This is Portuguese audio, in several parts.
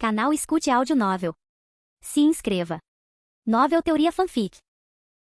Canal Escute Áudio Novel. Se inscreva. Novel Teoria Fanfic.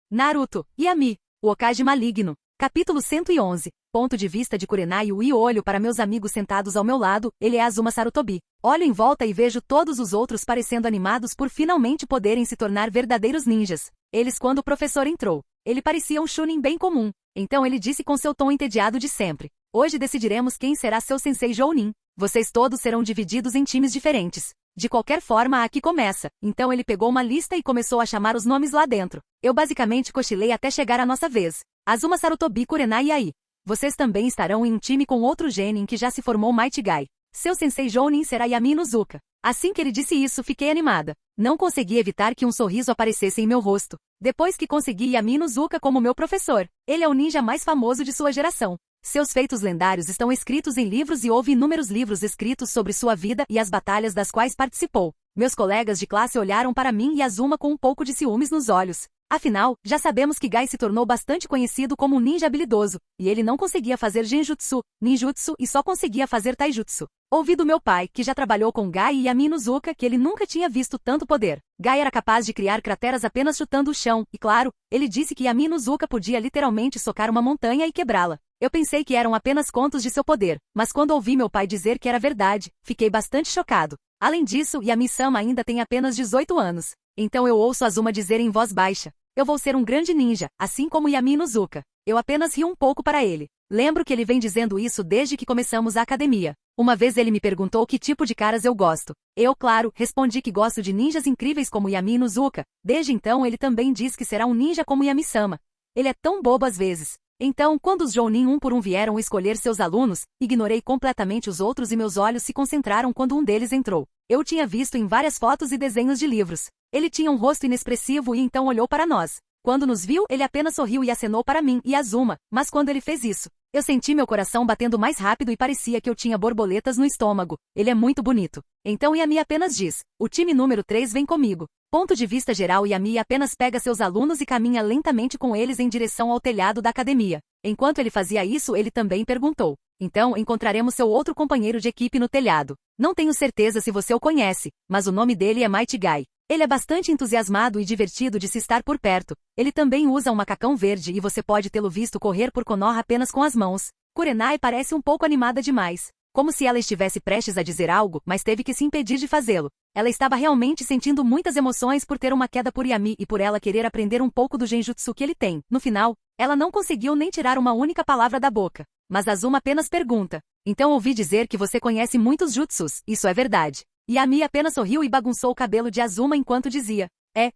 Naruto, Yami, o Hokage Maligno. Capítulo 111. Ponto de vista de Kurenai e olho para meus amigos sentados ao meu lado, ele é Azuma Sarutobi. Olho em volta e vejo todos os outros parecendo animados por finalmente poderem se tornar verdadeiros ninjas. Eles quando o professor entrou. Ele parecia um Chunin bem comum. Então ele disse com seu tom entediado de sempre. Hoje decidiremos quem será seu sensei Jounin. Vocês todos serão divididos em times diferentes. De qualquer forma, aqui começa. Então ele pegou uma lista e começou a chamar os nomes lá dentro. Eu basicamente cochilei até chegar a nossa vez. Azuma Sarutobi, Kurenai e Ai. Vocês também estarão em um time com outro genin que já se formou Might Guy. Seu sensei Jounin será Yami Inuzuka. Assim que ele disse isso, fiquei animada. Não consegui evitar que um sorriso aparecesse em meu rosto. Depois que consegui Yami Inuzuka como meu professor, ele é o ninja mais famoso de sua geração. Seus feitos lendários estão escritos em livros e houve inúmeros livros escritos sobre sua vida e as batalhas das quais participou. Meus colegas de classe olharam para mim e Azuma com um pouco de ciúmes nos olhos. Afinal, já sabemos que Gai se tornou bastante conhecido como um ninja habilidoso, e ele não conseguia fazer genjutsu, ninjutsu e só conseguia fazer taijutsu. Ouvi do meu pai, que já trabalhou com Gai e Yami Inuzuka, que ele nunca tinha visto tanto poder. Gai era capaz de criar crateras apenas chutando o chão, e claro, ele disse que Yami Inuzuka podia literalmente socar uma montanha e quebrá-la. Eu pensei que eram apenas contos de seu poder, mas quando ouvi meu pai dizer que era verdade, fiquei bastante chocado. Além disso, Yami-sama ainda tem apenas 18 anos. Então eu ouço Azuma dizer em voz baixa: eu vou ser um grande ninja, assim como Yami Inuzuka. Eu apenas ri um pouco para ele. Lembro que ele vem dizendo isso desde que começamos a academia. Uma vez ele me perguntou que tipo de caras eu gosto. Eu, claro, respondi que gosto de ninjas incríveis como Yami Inuzuka. Desde então ele também diz que será um ninja como Yami-sama. Ele é tão bobo às vezes. Então, quando os Jounin um por um vieram escolher seus alunos, ignorei completamente os outros e meus olhos se concentraram quando um deles entrou. Eu tinha visto em várias fotos e desenhos de livros. Ele tinha um rosto inexpressivo e então olhou para nós. Quando nos viu, ele apenas sorriu e acenou para mim e Azuma, mas quando ele fez isso, eu senti meu coração batendo mais rápido e parecia que eu tinha borboletas no estômago. Ele é muito bonito. Então Yami apenas diz: o time número 3 vem comigo. Ponto de vista geral, Yami apenas pega seus alunos e caminha lentamente com eles em direção ao telhado da academia. Enquanto ele fazia isso, ele também perguntou: então encontraremos seu outro companheiro de equipe no telhado. Não tenho certeza se você o conhece, mas o nome dele é Might Guy. Ele é bastante entusiasmado e divertido de se estar por perto. Ele também usa um macacão verde e você pode tê-lo visto correr por Konoha apenas com as mãos. Kurenai parece um pouco animada demais. Como se ela estivesse prestes a dizer algo, mas teve que se impedir de fazê-lo. Ela estava realmente sentindo muitas emoções por ter uma queda por Yami e por ela querer aprender um pouco do genjutsu que ele tem. No final, ela não conseguiu nem tirar uma única palavra da boca. Mas Azuma apenas pergunta: então ouvi dizer que você conhece muitos jutsus, isso é verdade? Yami apenas sorriu e bagunçou o cabelo de Azuma enquanto dizia: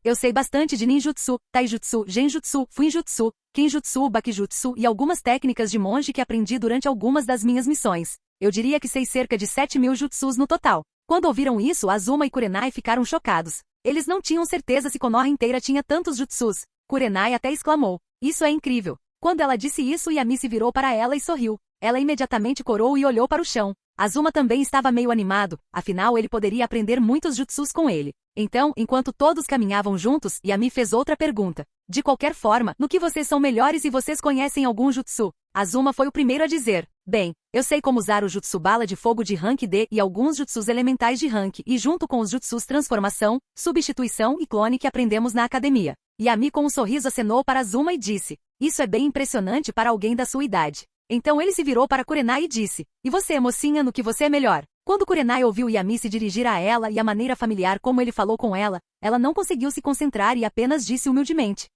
eu sei bastante de ninjutsu, taijutsu, genjutsu, fuinjutsu, kenjutsu, bakijutsu e algumas técnicas de monge que aprendi durante algumas das minhas missões. Eu diria que sei cerca de 7.000 jutsus no total. Quando ouviram isso, Azuma e Kurenai ficaram chocados. Eles não tinham certeza se Konoha inteira tinha tantos jutsus. Kurenai até exclamou: isso é incrível. Quando ela disse isso, Yami se virou para ela e sorriu. Ela imediatamente corou e olhou para o chão. Azuma também estava meio animado, afinal ele poderia aprender muitos jutsus com ele. Então, enquanto todos caminhavam juntos, Yami fez outra pergunta: de qualquer forma, no que vocês são melhores e vocês conhecem algum jutsu? Azuma foi o primeiro a dizer: bem, eu sei como usar o jutsu bala de fogo de rank D e alguns jutsus elementais de rank e junto com os jutsus transformação, substituição e clone que aprendemos na academia. Yami com um sorriso acenou para Azuma e disse: isso é bem impressionante para alguém da sua idade. Então ele se virou para Kurenai e disse: e você, mocinha, no que você é melhor? Quando Kurenai ouviu Yami se dirigir a ela e a maneira familiar como ele falou com ela não conseguiu se concentrar e apenas disse humildemente: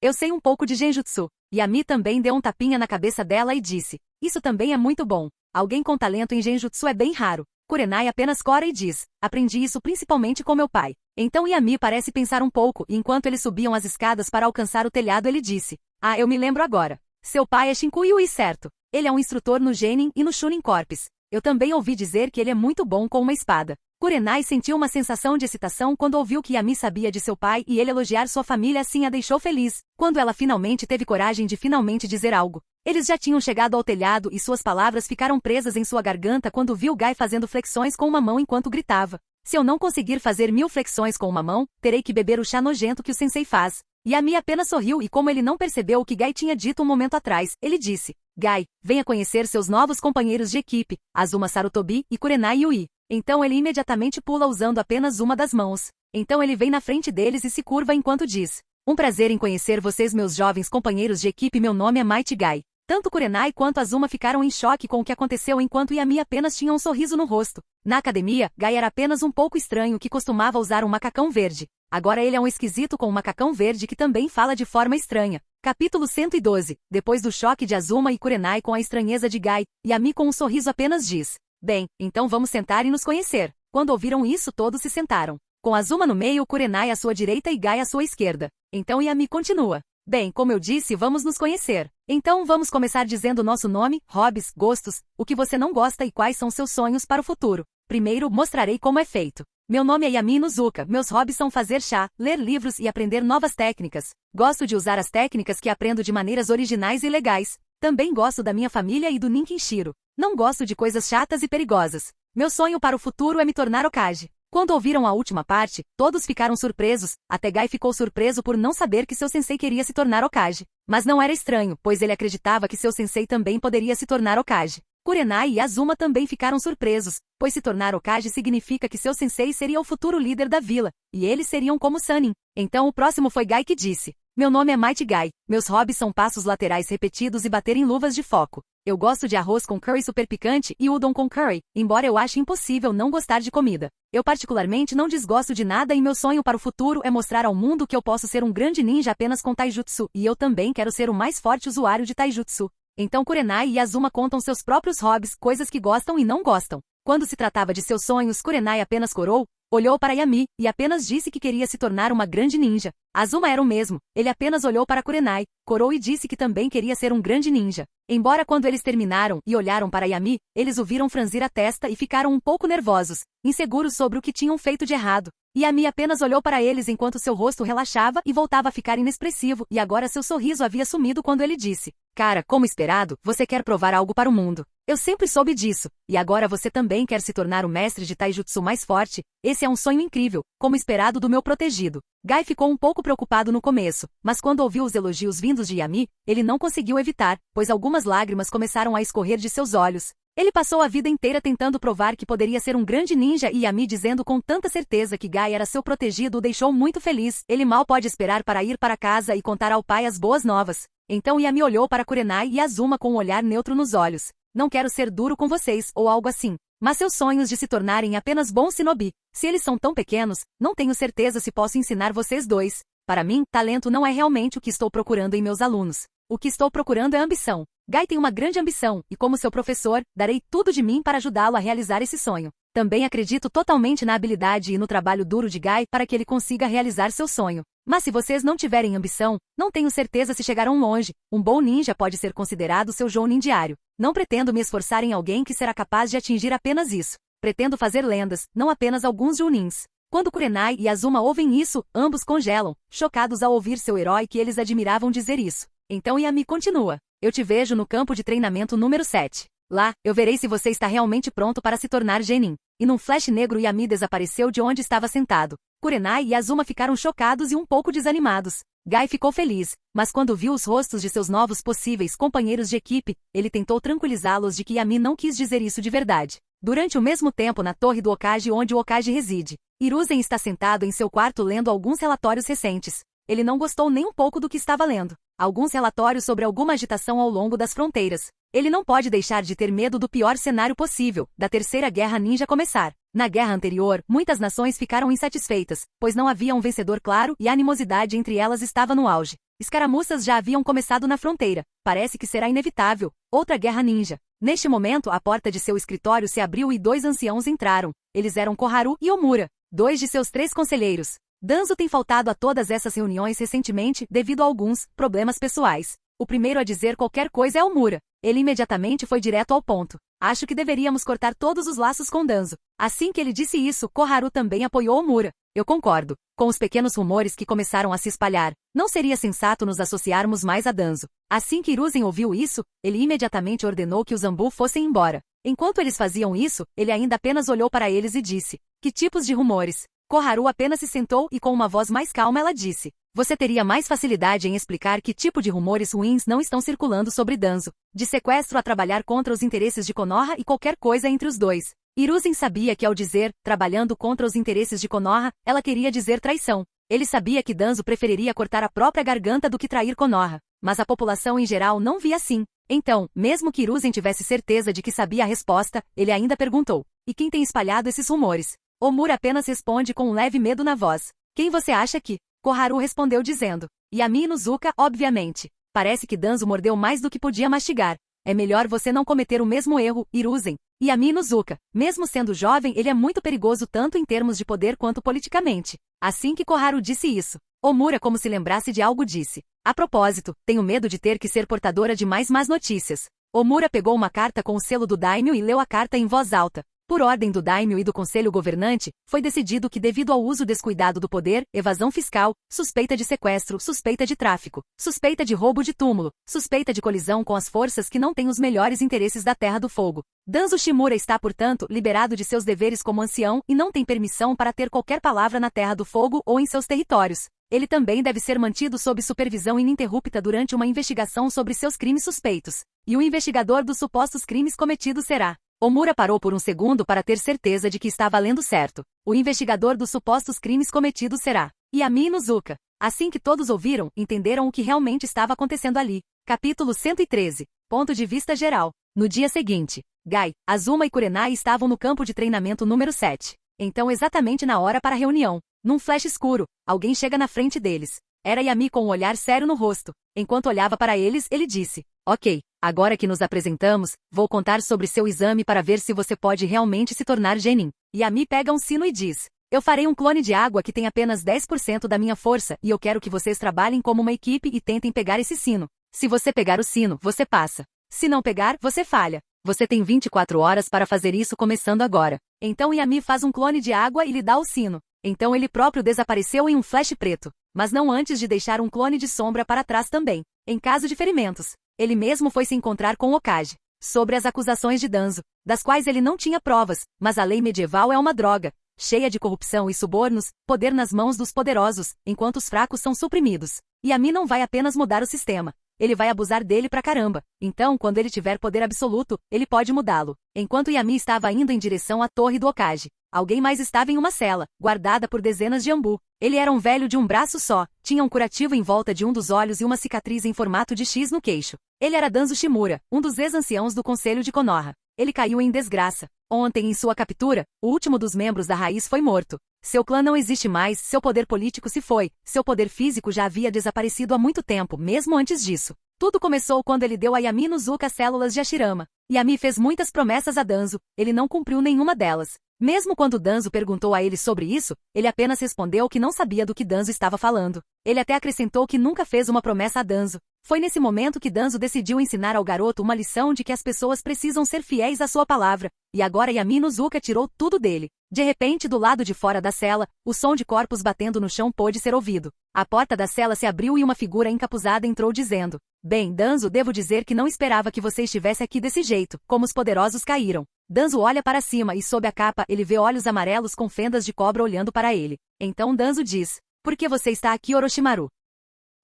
eu sei um pouco de genjutsu. Yami também deu um tapinha na cabeça dela e disse: isso também é muito bom. Alguém com talento em genjutsu é bem raro. Kurenai apenas cora e diz: aprendi isso principalmente com meu pai. Então Yami parece pensar um pouco e enquanto eles subiam as escadas para alcançar o telhado ele disse: eu me lembro agora. Seu pai é Shinkuyu, certo? Ele é um instrutor no Genin e no Chunin Corps. Eu também ouvi dizer que ele é muito bom com uma espada. Kurenai sentiu uma sensação de excitação quando ouviu que Yami sabia de seu pai e ele elogiar sua família assim a deixou feliz. Quando ela finalmente teve coragem de finalmente dizer algo. Eles já tinham chegado ao telhado e suas palavras ficaram presas em sua garganta quando viu Gai fazendo flexões com uma mão enquanto gritava: se eu não conseguir fazer 1000 flexões com uma mão, terei que beber o chá nojento que o sensei faz. Yami apenas sorriu e como ele não percebeu o que Gai tinha dito um momento atrás, ele disse: Gai, venha conhecer seus novos companheiros de equipe, Azuma Sarutobi e Kurenai Yui. Então ele imediatamente pula usando apenas uma das mãos. Então ele vem na frente deles e se curva enquanto diz: um prazer em conhecer vocês, meus jovens companheiros de equipe. Meu nome é Mighty Guy. Tanto Kurenai quanto Azuma ficaram em choque com o que aconteceu enquanto Yami apenas tinha um sorriso no rosto. Na academia, Guy era apenas um pouco estranho que costumava usar um macacão verde. Agora ele é um esquisito com um macacão verde que também fala de forma estranha. Capítulo 112. Depois do choque de Azuma e Kurenai com a estranheza de Guy, Yami com um sorriso apenas diz: bem, então vamos sentar e nos conhecer. Quando ouviram isso, todos se sentaram. Com Azuma no meio, Kurenai à sua direita e Guy à sua esquerda. Então Yami continua: bem, como eu disse, vamos nos conhecer. Então vamos começar dizendo nosso nome, hobbies, gostos, o que você não gosta e quais são seus sonhos para o futuro. Primeiro, mostrarei como é feito. Meu nome é Yami Inuzuka, meus hobbies são fazer chá, ler livros e aprender novas técnicas. Gosto de usar as técnicas que aprendo de maneiras originais e legais. Também gosto da minha família e do Ninkinshiro. Não gosto de coisas chatas e perigosas. Meu sonho para o futuro é me tornar Hokage. Quando ouviram a última parte, todos ficaram surpresos, até Guy ficou surpreso por não saber que seu sensei queria se tornar Hokage. Mas não era estranho, pois ele acreditava que seu sensei também poderia se tornar Hokage. Kurenai e Azuma também ficaram surpresos, pois se tornar Hokage significa que seu sensei seria o futuro líder da vila, e eles seriam como Sannin. Então o próximo foi Guy que disse: meu nome é Mighty Guy, meus hobbies são passos laterais repetidos e bater em luvas de foco. Eu gosto de arroz com curry super picante e udon com curry, embora eu ache impossível não gostar de comida. Eu particularmente não desgosto de nada e meu sonho para o futuro é mostrar ao mundo que eu posso ser um grande ninja apenas com taijutsu, e eu também quero ser o mais forte usuário de taijutsu. Então Kurenai e Azuma contam seus próprios hobbies, coisas que gostam e não gostam. Quando se tratava de seus sonhos, Kurenai apenas corou, olhou para Yami, e apenas disse que queria se tornar uma grande ninja. Azuma era o mesmo, ele apenas olhou para Kurenai, corou e disse que também queria ser um grande ninja. Embora quando eles terminaram e olharam para Yami, eles o viram franzir a testa e ficaram um pouco nervosos, inseguros sobre o que tinham feito de errado. Yami apenas olhou para eles enquanto seu rosto relaxava e voltava a ficar inexpressivo, e agora seu sorriso havia sumido quando ele disse: cara, como esperado, você quer provar algo para o mundo. Eu sempre soube disso, e agora você também quer se tornar o mestre de taijutsu mais forte. Esse é um sonho incrível, como esperado do meu protegido. Guy ficou um pouco preocupado no começo, mas quando ouviu os elogios vindos de Yami, ele não conseguiu evitar, pois algumas lágrimas começaram a escorrer de seus olhos. Ele passou a vida inteira tentando provar que poderia ser um grande ninja e Yami dizendo com tanta certeza que Guy era seu protegido o deixou muito feliz. Ele mal pode esperar para ir para casa e contar ao pai as boas novas. Então Yami olhou para Kurenai e Azuma com um olhar neutro nos olhos. Não quero ser duro com vocês, ou algo assim. Mas seus sonhos de se tornarem apenas bons shinobi, se eles são tão pequenos, não tenho certeza se posso ensinar vocês dois. Para mim, talento não é realmente o que estou procurando em meus alunos. O que estou procurando é ambição. Guy tem uma grande ambição, e como seu professor, darei tudo de mim para ajudá-lo a realizar esse sonho. Também acredito totalmente na habilidade e no trabalho duro de Guy para que ele consiga realizar seu sonho. Mas se vocês não tiverem ambição, não tenho certeza se chegarão longe. Um bom ninja pode ser considerado seu jounin diário. Não pretendo me esforçar em alguém que será capaz de atingir apenas isso. Pretendo fazer lendas, não apenas alguns jounins. Quando Kurenai e Azuma ouvem isso, ambos congelam, chocados ao ouvir seu herói que eles admiravam dizer isso. Então Yami continua: eu te vejo no campo de treinamento número 7. Lá, eu verei se você está realmente pronto para se tornar genin. E num flash negro Yami desapareceu de onde estava sentado. Kurenai e Azuma ficaram chocados e um pouco desanimados. Guy ficou feliz, mas quando viu os rostos de seus novos possíveis companheiros de equipe, ele tentou tranquilizá-los de que Yami não quis dizer isso de verdade. Durante o mesmo tempo na torre do Hokage onde o Hokage reside, Hiruzen está sentado em seu quarto lendo alguns relatórios recentes. Ele não gostou nem um pouco do que estava lendo. Alguns relatórios sobre alguma agitação ao longo das fronteiras. Ele não pode deixar de ter medo do pior cenário possível, da Terceira Guerra Ninja começar. Na guerra anterior, muitas nações ficaram insatisfeitas, pois não havia um vencedor claro e a animosidade entre elas estava no auge. Escaramuças já haviam começado na fronteira. Parece que será inevitável. Outra guerra ninja. Neste momento, a porta de seu escritório se abriu e dois anciãos entraram. Eles eram Koharu e Omura, dois de seus 3 conselheiros. Danzo tem faltado a todas essas reuniões recentemente devido a alguns problemas pessoais. O primeiro a dizer qualquer coisa é Omura. Ele imediatamente foi direto ao ponto. Acho que deveríamos cortar todos os laços com Danzo. Assim que ele disse isso, Koharu também apoiou Omura. Eu concordo. Com os pequenos rumores que começaram a se espalhar, não seria sensato nos associarmos mais a Danzo. Assim que Hiruzen ouviu isso, ele imediatamente ordenou que os Zambu fossem embora. Enquanto eles faziam isso, ele ainda apenas olhou para eles e disse: que tipos de rumores? Koharu apenas se sentou e com uma voz mais calma ela disse: você teria mais facilidade em explicar que tipo de rumores ruins não estão circulando sobre Danzo. De sequestro a trabalhar contra os interesses de Konoha e qualquer coisa entre os dois. Hiruzen sabia que ao dizer, trabalhando contra os interesses de Konoha, ela queria dizer traição. Ele sabia que Danzo preferiria cortar a própria garganta do que trair Konoha, mas a população em geral não via assim. Então, mesmo que Hiruzen tivesse certeza de que sabia a resposta, ele ainda perguntou: e quem tem espalhado esses rumores? Omura apenas responde com um leve medo na voz: quem você acha que? Koharu respondeu dizendo: Yami Inuzuka, obviamente. Parece que Danzo mordeu mais do que podia mastigar. É melhor você não cometer o mesmo erro, Hiruzen. Yami Inuzuka, mesmo sendo jovem, ele é muito perigoso tanto em termos de poder quanto politicamente. Assim que Koharu disse isso, Omura, como se lembrasse de algo, disse: a propósito, tenho medo de ter que ser portadora de mais más notícias. Omura pegou uma carta com o selo do daimyo e leu a carta em voz alta. Por ordem do daimyo e do conselho governante, foi decidido que devido ao uso descuidado do poder, evasão fiscal, suspeita de sequestro, suspeita de tráfico, suspeita de roubo de túmulo, suspeita de colisão com as forças que não têm os melhores interesses da Terra do Fogo, Danzo Shimura está, portanto, liberado de seus deveres como ancião e não tem permissão para ter qualquer palavra na Terra do Fogo ou em seus territórios. Ele também deve ser mantido sob supervisão ininterrupta durante uma investigação sobre seus crimes suspeitos. E o investigador dos supostos crimes cometidos será... Omura parou por um segundo para ter certeza de que estava lendo certo. O investigador dos supostos crimes cometidos será Yami Inuzuka. Assim que todos ouviram, entenderam o que realmente estava acontecendo ali. Capítulo 113. Ponto de vista geral. No dia seguinte, Gai, Azuma e Kurenai estavam no campo de treinamento número 7. Então exatamente na hora para a reunião, num flash escuro, alguém chega na frente deles. Era Yami com um olhar sério no rosto. Enquanto olhava para eles, ele disse: Ok, agora que nos apresentamos, vou contar sobre seu exame para ver se você pode realmente se tornar Genin. Yami pega um sino e diz: Eu farei um clone de água que tem apenas 10% da minha força e eu quero que vocês trabalhem como uma equipe e tentem pegar esse sino. Se você pegar o sino, você passa. Se não pegar, você falha. Você tem 24 horas para fazer isso começando agora. Então Yami faz um clone de água e lhe dá o sino. Então ele próprio desapareceu em um flash preto. Mas não antes de deixar um clone de sombra para trás também. Em caso de ferimentos, ele mesmo foi se encontrar com Okage. Sobre as acusações de Danzo, das quais ele não tinha provas, mas a lei medieval é uma droga, cheia de corrupção e subornos, poder nas mãos dos poderosos, enquanto os fracos são suprimidos. Yami não vai apenas mudar o sistema. Ele vai abusar dele pra caramba. Então, quando ele tiver poder absoluto, ele pode mudá-lo. Enquanto Yami estava indo em direção à torre do Okage, alguém mais estava em uma cela, guardada por dezenas de ambu. Ele era um velho de um braço só, tinha um curativo em volta de um dos olhos e uma cicatriz em formato de X no queixo. Ele era Danzo Shimura, um dos ex-anciãos do Conselho de Konoha. Ele caiu em desgraça. Ontem, em sua captura, o último dos membros da raiz foi morto. Seu clã não existe mais, seu poder político se foi, seu poder físico já havia desaparecido há muito tempo, mesmo antes disso. Tudo começou quando ele deu a Yami Inuzuka células de Hashirama. Yami fez muitas promessas a Danzo, ele não cumpriu nenhuma delas. Mesmo quando Danzo perguntou a ele sobre isso, ele apenas respondeu que não sabia do que Danzo estava falando. Ele até acrescentou que nunca fez uma promessa a Danzo. Foi nesse momento que Danzo decidiu ensinar ao garoto uma lição de que as pessoas precisam ser fiéis à sua palavra. E agora Yami Inuzuka tirou tudo dele. De repente, do lado de fora da cela, o som de corpos batendo no chão pôde ser ouvido. A porta da cela se abriu e uma figura encapuzada entrou dizendo: Bem, Danzo, devo dizer que não esperava que você estivesse aqui desse jeito, como os poderosos caíram. Danzo olha para cima e sob a capa ele vê olhos amarelos com fendas de cobra olhando para ele. Então Danzo diz: Por que você está aqui, Orochimaru?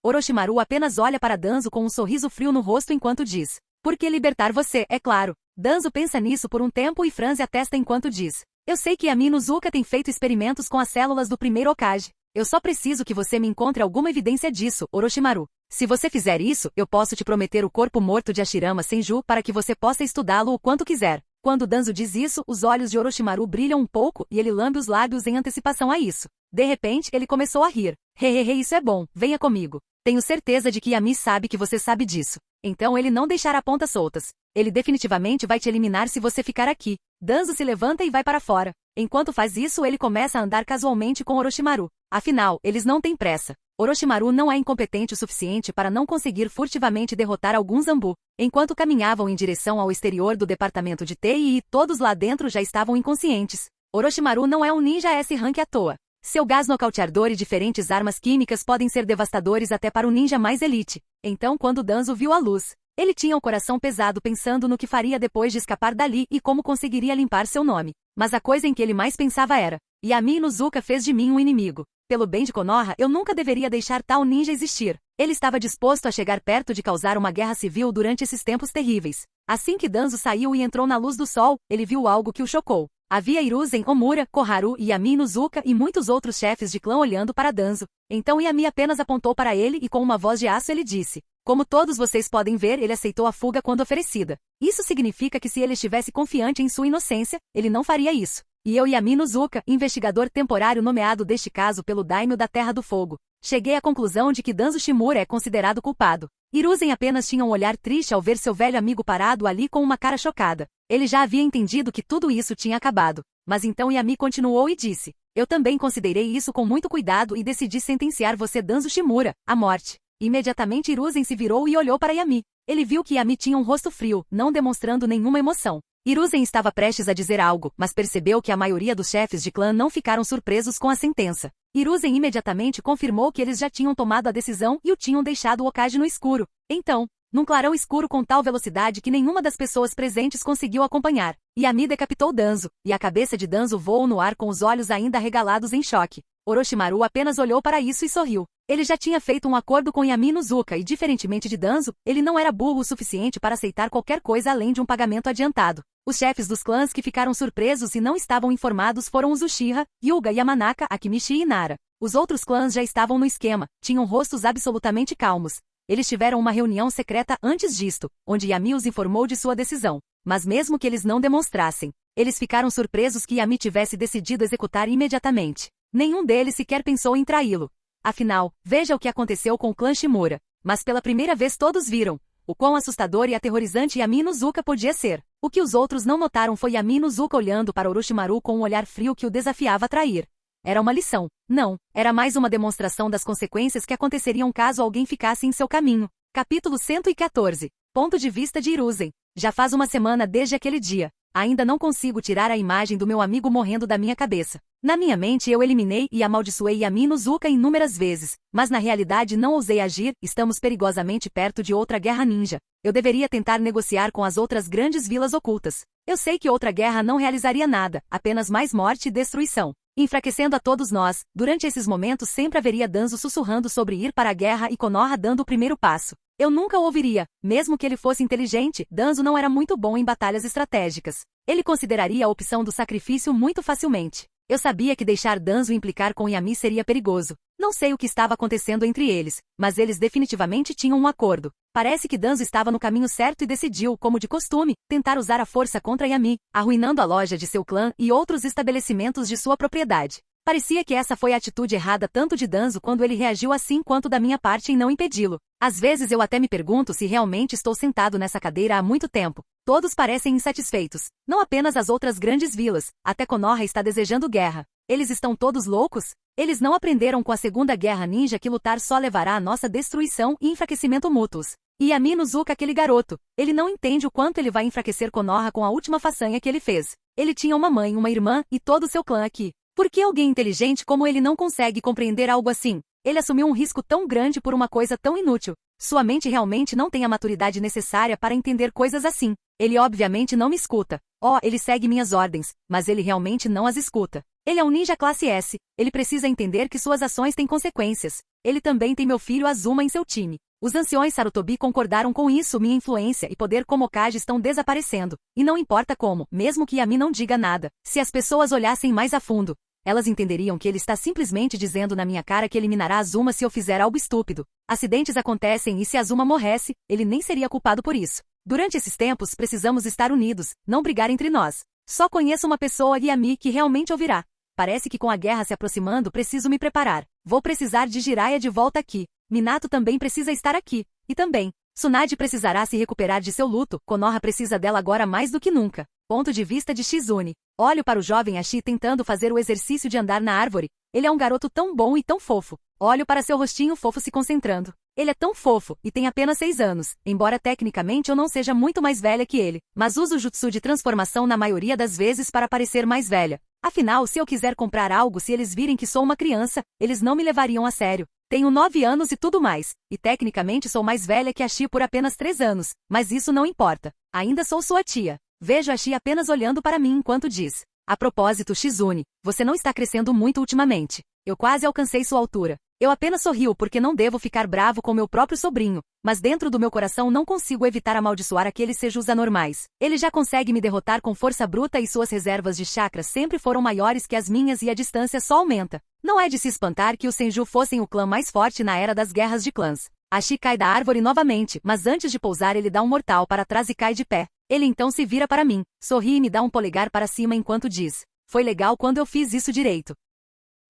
Orochimaru apenas olha para Danzo com um sorriso frio no rosto enquanto diz: Por que libertar você, é claro. Danzo pensa nisso por um tempo e franze a testa enquanto diz: Eu sei que Yami Inuzuka tem feito experimentos com as células do primeiro Hokage. Eu só preciso que você me encontre alguma evidência disso, Orochimaru. Se você fizer isso, eu posso te prometer o corpo morto de Hashirama Senju para que você possa estudá-lo o quanto quiser. Quando Danzo diz isso, os olhos de Orochimaru brilham um pouco e ele lambe os lábios em antecipação a isso. De repente, ele começou a rir. Hehehe, isso é bom, venha comigo. Tenho certeza de que Yami sabe que você sabe disso. Então ele não deixará pontas soltas. Ele definitivamente vai te eliminar se você ficar aqui. Danzo se levanta e vai para fora. Enquanto faz isso, ele começa a andar casualmente com Orochimaru. Afinal, eles não têm pressa. Orochimaru não é incompetente o suficiente para não conseguir furtivamente derrotar alguns Zambu. Enquanto caminhavam em direção ao exterior do departamento de TI, todos lá dentro já estavam inconscientes. Orochimaru não é um ninja S-Rank à toa. Seu gás nocauteador e diferentes armas químicas podem ser devastadores até para o ninja mais elite. Então, quando Danzo viu a luz, ele tinha o coração pesado pensando no que faria depois de escapar dali e como conseguiria limpar seu nome. Mas a coisa em que ele mais pensava era: Yami Inuzuka fez de mim um inimigo. Pelo bem de Konoha, eu nunca deveria deixar tal ninja existir. Ele estava disposto a chegar perto de causar uma guerra civil durante esses tempos terríveis. Assim que Danzo saiu e entrou na luz do sol, ele viu algo que o chocou. Havia Hiruzen, Omura, Koharu, Yami, Inuzuka e muitos outros chefes de clã olhando para Danzo. Então Yami apenas apontou para ele e com uma voz de aço ele disse: como todos vocês podem ver, ele aceitou a fuga quando oferecida. Isso significa que se ele estivesse confiante em sua inocência, ele não faria isso. E eu, Yami Inuzuka, investigador temporário nomeado deste caso pelo Daimyo da Terra do Fogo, cheguei à conclusão de que Danzo Shimura é considerado culpado. Hiruzen apenas tinha um olhar triste ao ver seu velho amigo parado ali com uma cara chocada. Ele já havia entendido que tudo isso tinha acabado. Mas então Yami continuou e disse: eu também considerei isso com muito cuidado e decidi sentenciar você, Danzo Shimura, à morte. Imediatamente Hiruzen se virou e olhou para Yami. Ele viu que Yami tinha um rosto frio, não demonstrando nenhuma emoção. Hiruzen estava prestes a dizer algo, mas percebeu que a maioria dos chefes de clã não ficaram surpresos com a sentença. Hiruzen imediatamente confirmou que eles já tinham tomado a decisão e o tinham deixado o Hokage no escuro. Então, num clarão escuro com tal velocidade que nenhuma das pessoas presentes conseguiu acompanhar, Yami decapitou Danzo, e a cabeça de Danzo voou no ar com os olhos ainda arregalados em choque. Orochimaru apenas olhou para isso e sorriu. Ele já tinha feito um acordo com Yami Inuzuka e, diferentemente de Danzo, ele não era burro o suficiente para aceitar qualquer coisa além de um pagamento adiantado. Os chefes dos clãs que ficaram surpresos e não estavam informados foram os Uchiha, Hyuga, Yamanaka, Akimichi e Nara. Os outros clãs já estavam no esquema, tinham rostos absolutamente calmos. Eles tiveram uma reunião secreta antes disto, onde Yami os informou de sua decisão. Mas mesmo que eles não demonstrassem, eles ficaram surpresos que Yami tivesse decidido executar imediatamente. Nenhum deles sequer pensou em traí-lo. Afinal, veja o que aconteceu com o clã Shimura. Mas pela primeira vez todos viram o quão assustador e aterrorizante Yami Inuzuka podia ser. O que os outros não notaram foi Yami Inuzuka olhando para Orochimaru com um olhar frio que o desafiava a trair. Era uma lição. Não, era mais uma demonstração das consequências que aconteceriam caso alguém ficasse em seu caminho. Capítulo 114. Ponto de vista de Hiruzen. Já faz uma semana desde aquele dia. Ainda não consigo tirar a imagem do meu amigo morrendo da minha cabeça. Na minha mente eu eliminei e amaldiçoei Yami Inuzuka inúmeras vezes, mas na realidade não ousei agir. Estamos perigosamente perto de outra guerra ninja. Eu deveria tentar negociar com as outras grandes vilas ocultas. Eu sei que outra guerra não realizaria nada, apenas mais morte e destruição, enfraquecendo a todos nós. Durante esses momentos sempre haveria Danzo sussurrando sobre ir para a guerra e Konoha dando o primeiro passo. Eu nunca o ouviria, mesmo que ele fosse inteligente. Danzo não era muito bom em batalhas estratégicas. Ele consideraria a opção do sacrifício muito facilmente. Eu sabia que deixar Danzo implicar com Yami seria perigoso. Não sei o que estava acontecendo entre eles, mas eles definitivamente tinham um acordo. Parece que Danzo estava no caminho certo e decidiu, como de costume, tentar usar a força contra Yami, arruinando a loja de seu clã e outros estabelecimentos de sua propriedade. Parecia que essa foi a atitude errada tanto de Danzo quando ele reagiu assim quanto da minha parte em não impedi-lo. Às vezes eu até me pergunto se realmente estou sentado nessa cadeira há muito tempo. Todos parecem insatisfeitos. Não apenas as outras grandes vilas, até Konoha está desejando guerra. Eles estão todos loucos? Eles não aprenderam com a Segunda Guerra Ninja que lutar só levará à nossa destruição e enfraquecimento mútuos. E Yami Inuzuka, aquele garoto, ele não entende o quanto ele vai enfraquecer Konoha com a última façanha que ele fez. Ele tinha uma mãe, uma irmã e todo o seu clã aqui. Por que alguém inteligente como ele não consegue compreender algo assim? Ele assumiu um risco tão grande por uma coisa tão inútil. Sua mente realmente não tem a maturidade necessária para entender coisas assim. Ele obviamente não me escuta. Oh, ele segue minhas ordens, mas ele realmente não as escuta. Ele é um ninja classe S. Ele precisa entender que suas ações têm consequências. Ele também tem meu filho Azuma em seu time. Os anciões Sarutobi concordaram com isso. Minha influência e poder como Hokage estão desaparecendo. E não importa como, mesmo que Yami não diga nada. Se as pessoas olhassem mais a fundo, elas entenderiam que ele está simplesmente dizendo na minha cara que eliminará Azuma se eu fizer algo estúpido. Acidentes acontecem e se Azuma morresse, ele nem seria culpado por isso. Durante esses tempos precisamos estar unidos, não brigar entre nós. Só conheço uma pessoa, Yami, que realmente ouvirá. Parece que com a guerra se aproximando preciso me preparar. Vou precisar de Jiraiya de volta aqui. Minato também precisa estar aqui. E também, Tsunade precisará se recuperar de seu luto. Konoha precisa dela agora mais do que nunca. Ponto de vista de Shizune. Olho para o jovem Ashi tentando fazer o exercício de andar na árvore. Ele é um garoto tão bom e tão fofo. Olho para seu rostinho fofo se concentrando. Ele é tão fofo, e tem apenas 6 anos, embora tecnicamente eu não seja muito mais velha que ele, mas uso o jutsu de transformação na maioria das vezes para parecer mais velha. Afinal, se eu quiser comprar algo se eles virem que sou uma criança, eles não me levariam a sério. Tenho 9 anos e tudo mais, e tecnicamente sou mais velha que Ashi por apenas 3 anos, mas isso não importa. Ainda sou sua tia. Vejo Ashi apenas olhando para mim enquanto diz: a propósito, Shizune, você não está crescendo muito ultimamente. Eu quase alcancei sua altura. Eu apenas sorrio porque não devo ficar bravo com meu próprio sobrinho, mas dentro do meu coração não consigo evitar amaldiçoar aqueles Sejus anormais. Ele já consegue me derrotar com força bruta e suas reservas de chakra sempre foram maiores que as minhas e a distância só aumenta. Não é de se espantar que os Senju fossem o clã mais forte na era das guerras de clãs. Ashi cai da árvore novamente, mas antes de pousar ele dá um mortal para trás e cai de pé. Ele então se vira para mim, sorri e me dá um polegar para cima enquanto diz: "Foi legal quando eu fiz isso direito."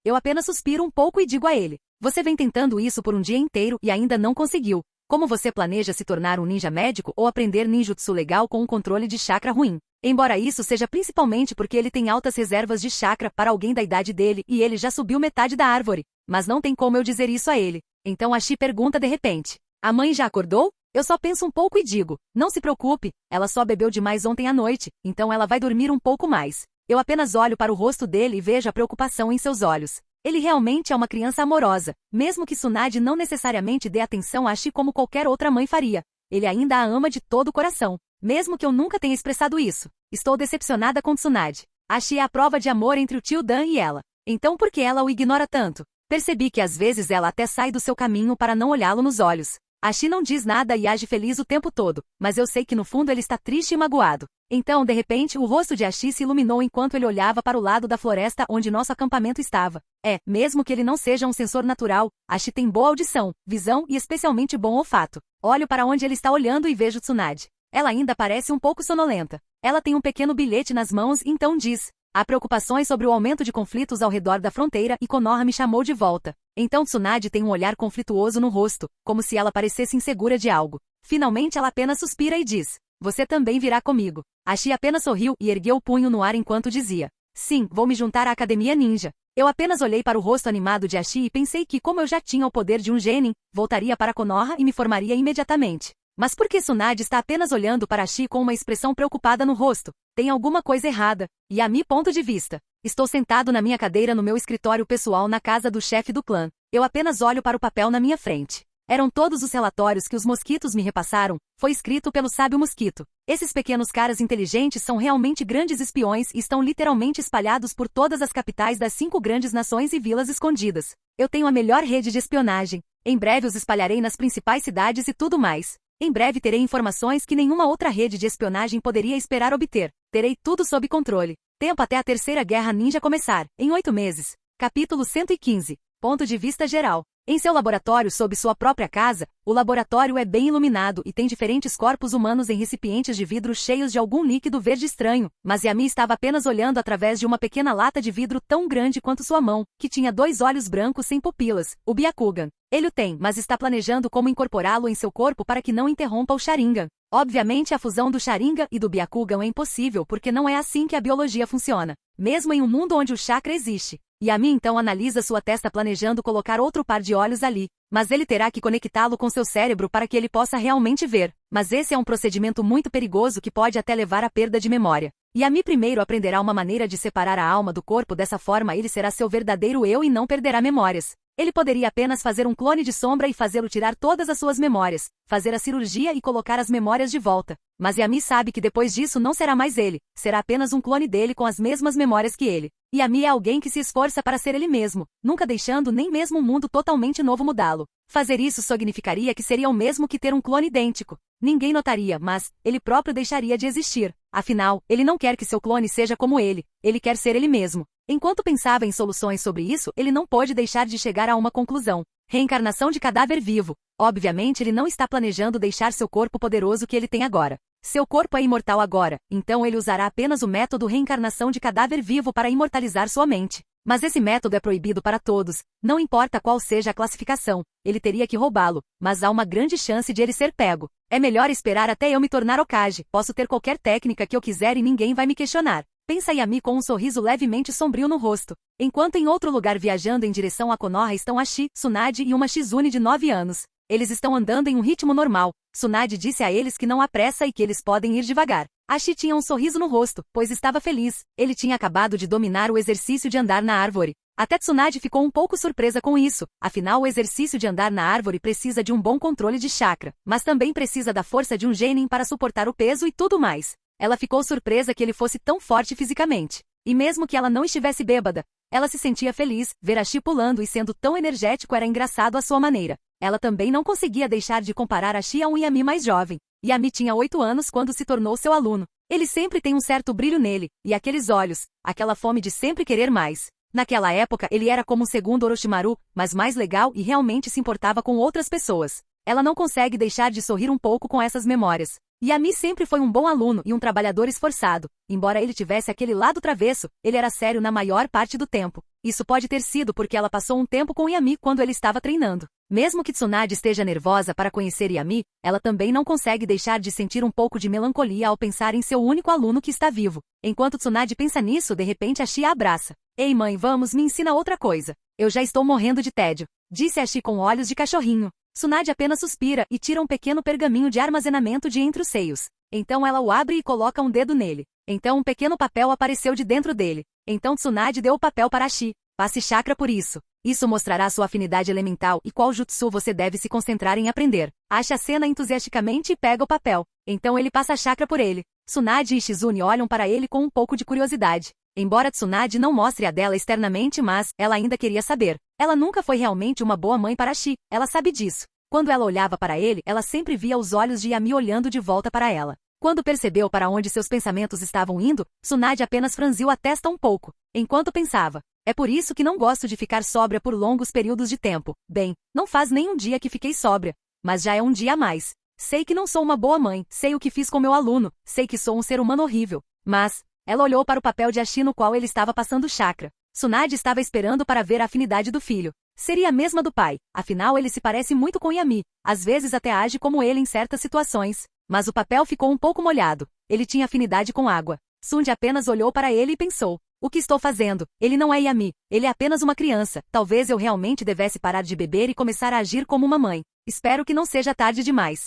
Eu apenas suspiro um pouco e digo a ele: "Você vem tentando isso por um dia inteiro e ainda não conseguiu. Como você planeja se tornar um ninja médico ou aprender ninjutsu legal com um controle de chakra ruim?" Embora isso seja principalmente porque ele tem altas reservas de chakra para alguém da idade dele e ele já subiu metade da árvore. Mas não tem como eu dizer isso a ele. Então Ashi pergunta de repente: "A mãe já acordou?" Eu só penso um pouco e digo: "Não se preocupe, ela só bebeu demais ontem à noite, então ela vai dormir um pouco mais." Eu apenas olho para o rosto dele e vejo a preocupação em seus olhos. Ele realmente é uma criança amorosa, mesmo que Tsunade não necessariamente dê atenção a Ashi como qualquer outra mãe faria. Ele ainda a ama de todo o coração, mesmo que eu nunca tenha expressado isso. Estou decepcionada com Tsunade. Ashi é a prova de amor entre o tio Dan e ela. Então por que ela o ignora tanto? Percebi que às vezes ela até sai do seu caminho para não olhá-lo nos olhos. Ashi não diz nada e age feliz o tempo todo, mas eu sei que no fundo ele está triste e magoado. Então, de repente, o rosto de Ashi se iluminou enquanto ele olhava para o lado da floresta onde nosso acampamento estava. Mesmo que ele não seja um sensor natural, Ashi tem boa audição, visão e especialmente bom olfato. Olho para onde ele está olhando e vejo Tsunade. Ela ainda parece um pouco sonolenta. Ela tem um pequeno bilhete nas mãos e então diz: "Há preocupações sobre o aumento de conflitos ao redor da fronteira e Konoha me chamou de volta." Então Tsunade tem um olhar conflituoso no rosto, como se ela parecesse insegura de algo. Finalmente ela apenas suspira e diz: "Você também virá comigo." Ashi apenas sorriu e ergueu o punho no ar enquanto dizia: "Sim, vou me juntar à Academia Ninja." Eu apenas olhei para o rosto animado de Ashi e pensei que, como eu já tinha o poder de um genin, voltaria para Konoha e me formaria imediatamente. Mas por que Tsunade está apenas olhando para Ashi com uma expressão preocupada no rosto? Tem alguma coisa errada. E a mi ponto de vista. Estou sentado na minha cadeira no meu escritório pessoal na casa do chefe do clã. Eu apenas olho para o papel na minha frente. Eram todos os relatórios que os mosquitos me repassaram. Foi escrito pelo sábio mosquito. Esses pequenos caras inteligentes são realmente grandes espiões e estão literalmente espalhados por todas as capitais das 5 grandes nações e vilas escondidas. Eu tenho a melhor rede de espionagem. Em breve os espalharei nas principais cidades e tudo mais. Em breve terei informações que nenhuma outra rede de espionagem poderia esperar obter. Terei tudo sob controle. Tempo até a Terceira Guerra Ninja começar, em 8 meses. Capítulo 115. Ponto de vista geral. Em seu laboratório sob sua própria casa, o laboratório é bem iluminado e tem diferentes corpos humanos em recipientes de vidro cheios de algum líquido verde estranho, mas Yami estava apenas olhando através de uma pequena lata de vidro tão grande quanto sua mão, que tinha 2 olhos brancos sem pupilas, o Byakugan. Ele o tem, mas está planejando como incorporá-lo em seu corpo para que não interrompa o Sharingan. Obviamente a fusão do Sharingan e do Byakugan é impossível porque não é assim que a biologia funciona, mesmo em um mundo onde o chakra existe. Yami então analisa sua testa planejando colocar outro par de olhos ali, mas ele terá que conectá-lo com seu cérebro para que ele possa realmente ver. Mas esse é um procedimento muito perigoso que pode até levar à perda de memória. Yami primeiro aprenderá uma maneira de separar a alma do corpo, dessa forma ele será seu verdadeiro eu e não perderá memórias. Ele poderia apenas fazer um clone de sombra e fazê-lo tirar todas as suas memórias, fazer a cirurgia e colocar as memórias de volta. Mas Yami sabe que depois disso não será mais ele, será apenas um clone dele com as mesmas memórias que ele. Yami é alguém que se esforça para ser ele mesmo, nunca deixando nem mesmo um mundo totalmente novo mudá-lo. Fazer isso significaria que seria o mesmo que ter um clone idêntico. Ninguém notaria, mas ele próprio deixaria de existir. Afinal, ele não quer que seu clone seja como ele quer ser ele mesmo. Enquanto pensava em soluções sobre isso, ele não pôde deixar de chegar a uma conclusão. Reencarnação de cadáver vivo. Obviamente ele não está planejando deixar seu corpo poderoso que ele tem agora. Seu corpo é imortal agora, então ele usará apenas o método reencarnação de cadáver vivo para imortalizar sua mente. Mas esse método é proibido para todos, não importa qual seja a classificação, ele teria que roubá-lo, mas há uma grande chance de ele ser pego. É melhor esperar até eu me tornar Hokage, posso ter qualquer técnica que eu quiser e ninguém vai me questionar. Pensa Yami com um sorriso levemente sombrio no rosto. Enquanto em outro lugar viajando em direção a Konoha estão Ashi, Tsunade e uma Shizune de 9 anos. Eles estão andando em um ritmo normal. Tsunade disse a eles que não há pressa e que eles podem ir devagar. Ashi tinha um sorriso no rosto, pois estava feliz. Ele tinha acabado de dominar o exercício de andar na árvore. Até Tsunade ficou um pouco surpresa com isso, afinal o exercício de andar na árvore precisa de um bom controle de chakra, mas também precisa da força de um genin para suportar o peso e tudo mais. Ela ficou surpresa que ele fosse tão forte fisicamente. E mesmo que ela não estivesse bêbada, Ela se sentia feliz, ver Ashi pulando e sendo tão energético era engraçado à sua maneira. Ela também não conseguia deixar de comparar Ashi a um Yami mais jovem. Yami tinha 8 anos quando se tornou seu aluno. Ele sempre tem um certo brilho nele, e aqueles olhos, aquela fome de sempre querer mais. Naquela época ele era como um segundo Orochimaru, mas mais legal e realmente se importava com outras pessoas. Ela não consegue deixar de sorrir um pouco com essas memórias. Yami sempre foi um bom aluno e um trabalhador esforçado. Embora ele tivesse aquele lado travesso, ele era sério na maior parte do tempo. Isso pode ter sido porque ela passou um tempo com Yami quando ele estava treinando. Mesmo que Tsunade esteja nervosa para conhecer Yami, ela também não consegue deixar de sentir um pouco de melancolia ao pensar em seu único aluno que está vivo. Enquanto Tsunade pensa nisso, de repente Ashi a abraça. Ei mãe, vamos, me ensina outra coisa. Eu já estou morrendo de tédio, disse Ashi com olhos de cachorrinho. Tsunade apenas suspira e tira um pequeno pergaminho de armazenamento de entre os seios. Então ela o abre e coloca um dedo nele. Então um pequeno papel apareceu de dentro dele. Então Tsunade deu o papel para Ashi. Passe chakra por isso. Isso mostrará sua afinidade elemental e qual jutsu você deve se concentrar em aprender. Acha a cena entusiasticamente e pega o papel. Então ele passa chakra por ele. Tsunade e Shizune olham para ele com um pouco de curiosidade. Embora Tsunade não mostre a dela externamente, mas ela ainda queria saber. Ela nunca foi realmente uma boa mãe para Ashi, ela sabe disso. Quando ela olhava para ele, ela sempre via os olhos de Yami olhando de volta para ela. Quando percebeu para onde seus pensamentos estavam indo, Tsunade apenas franziu a testa um pouco, enquanto pensava. É por isso que não gosto de ficar sóbria por longos períodos de tempo. Bem, não faz nem um dia que fiquei sóbria, mas já é um dia a mais. Sei que não sou uma boa mãe, sei o que fiz com meu aluno, sei que sou um ser humano horrível, mas... Ela olhou para o papel de Ashi no qual ele estava passando chakra. Tsunade estava esperando para ver a afinidade do filho. Seria a mesma do pai, afinal ele se parece muito com Yami, às vezes até age como ele em certas situações. Mas o papel ficou um pouco molhado. Ele tinha afinidade com água. Tsunade apenas olhou para ele e pensou. O que estou fazendo? Ele não é Yami, ele é apenas uma criança. Talvez eu realmente devesse parar de beber e começar a agir como uma mãe. Espero que não seja tarde demais.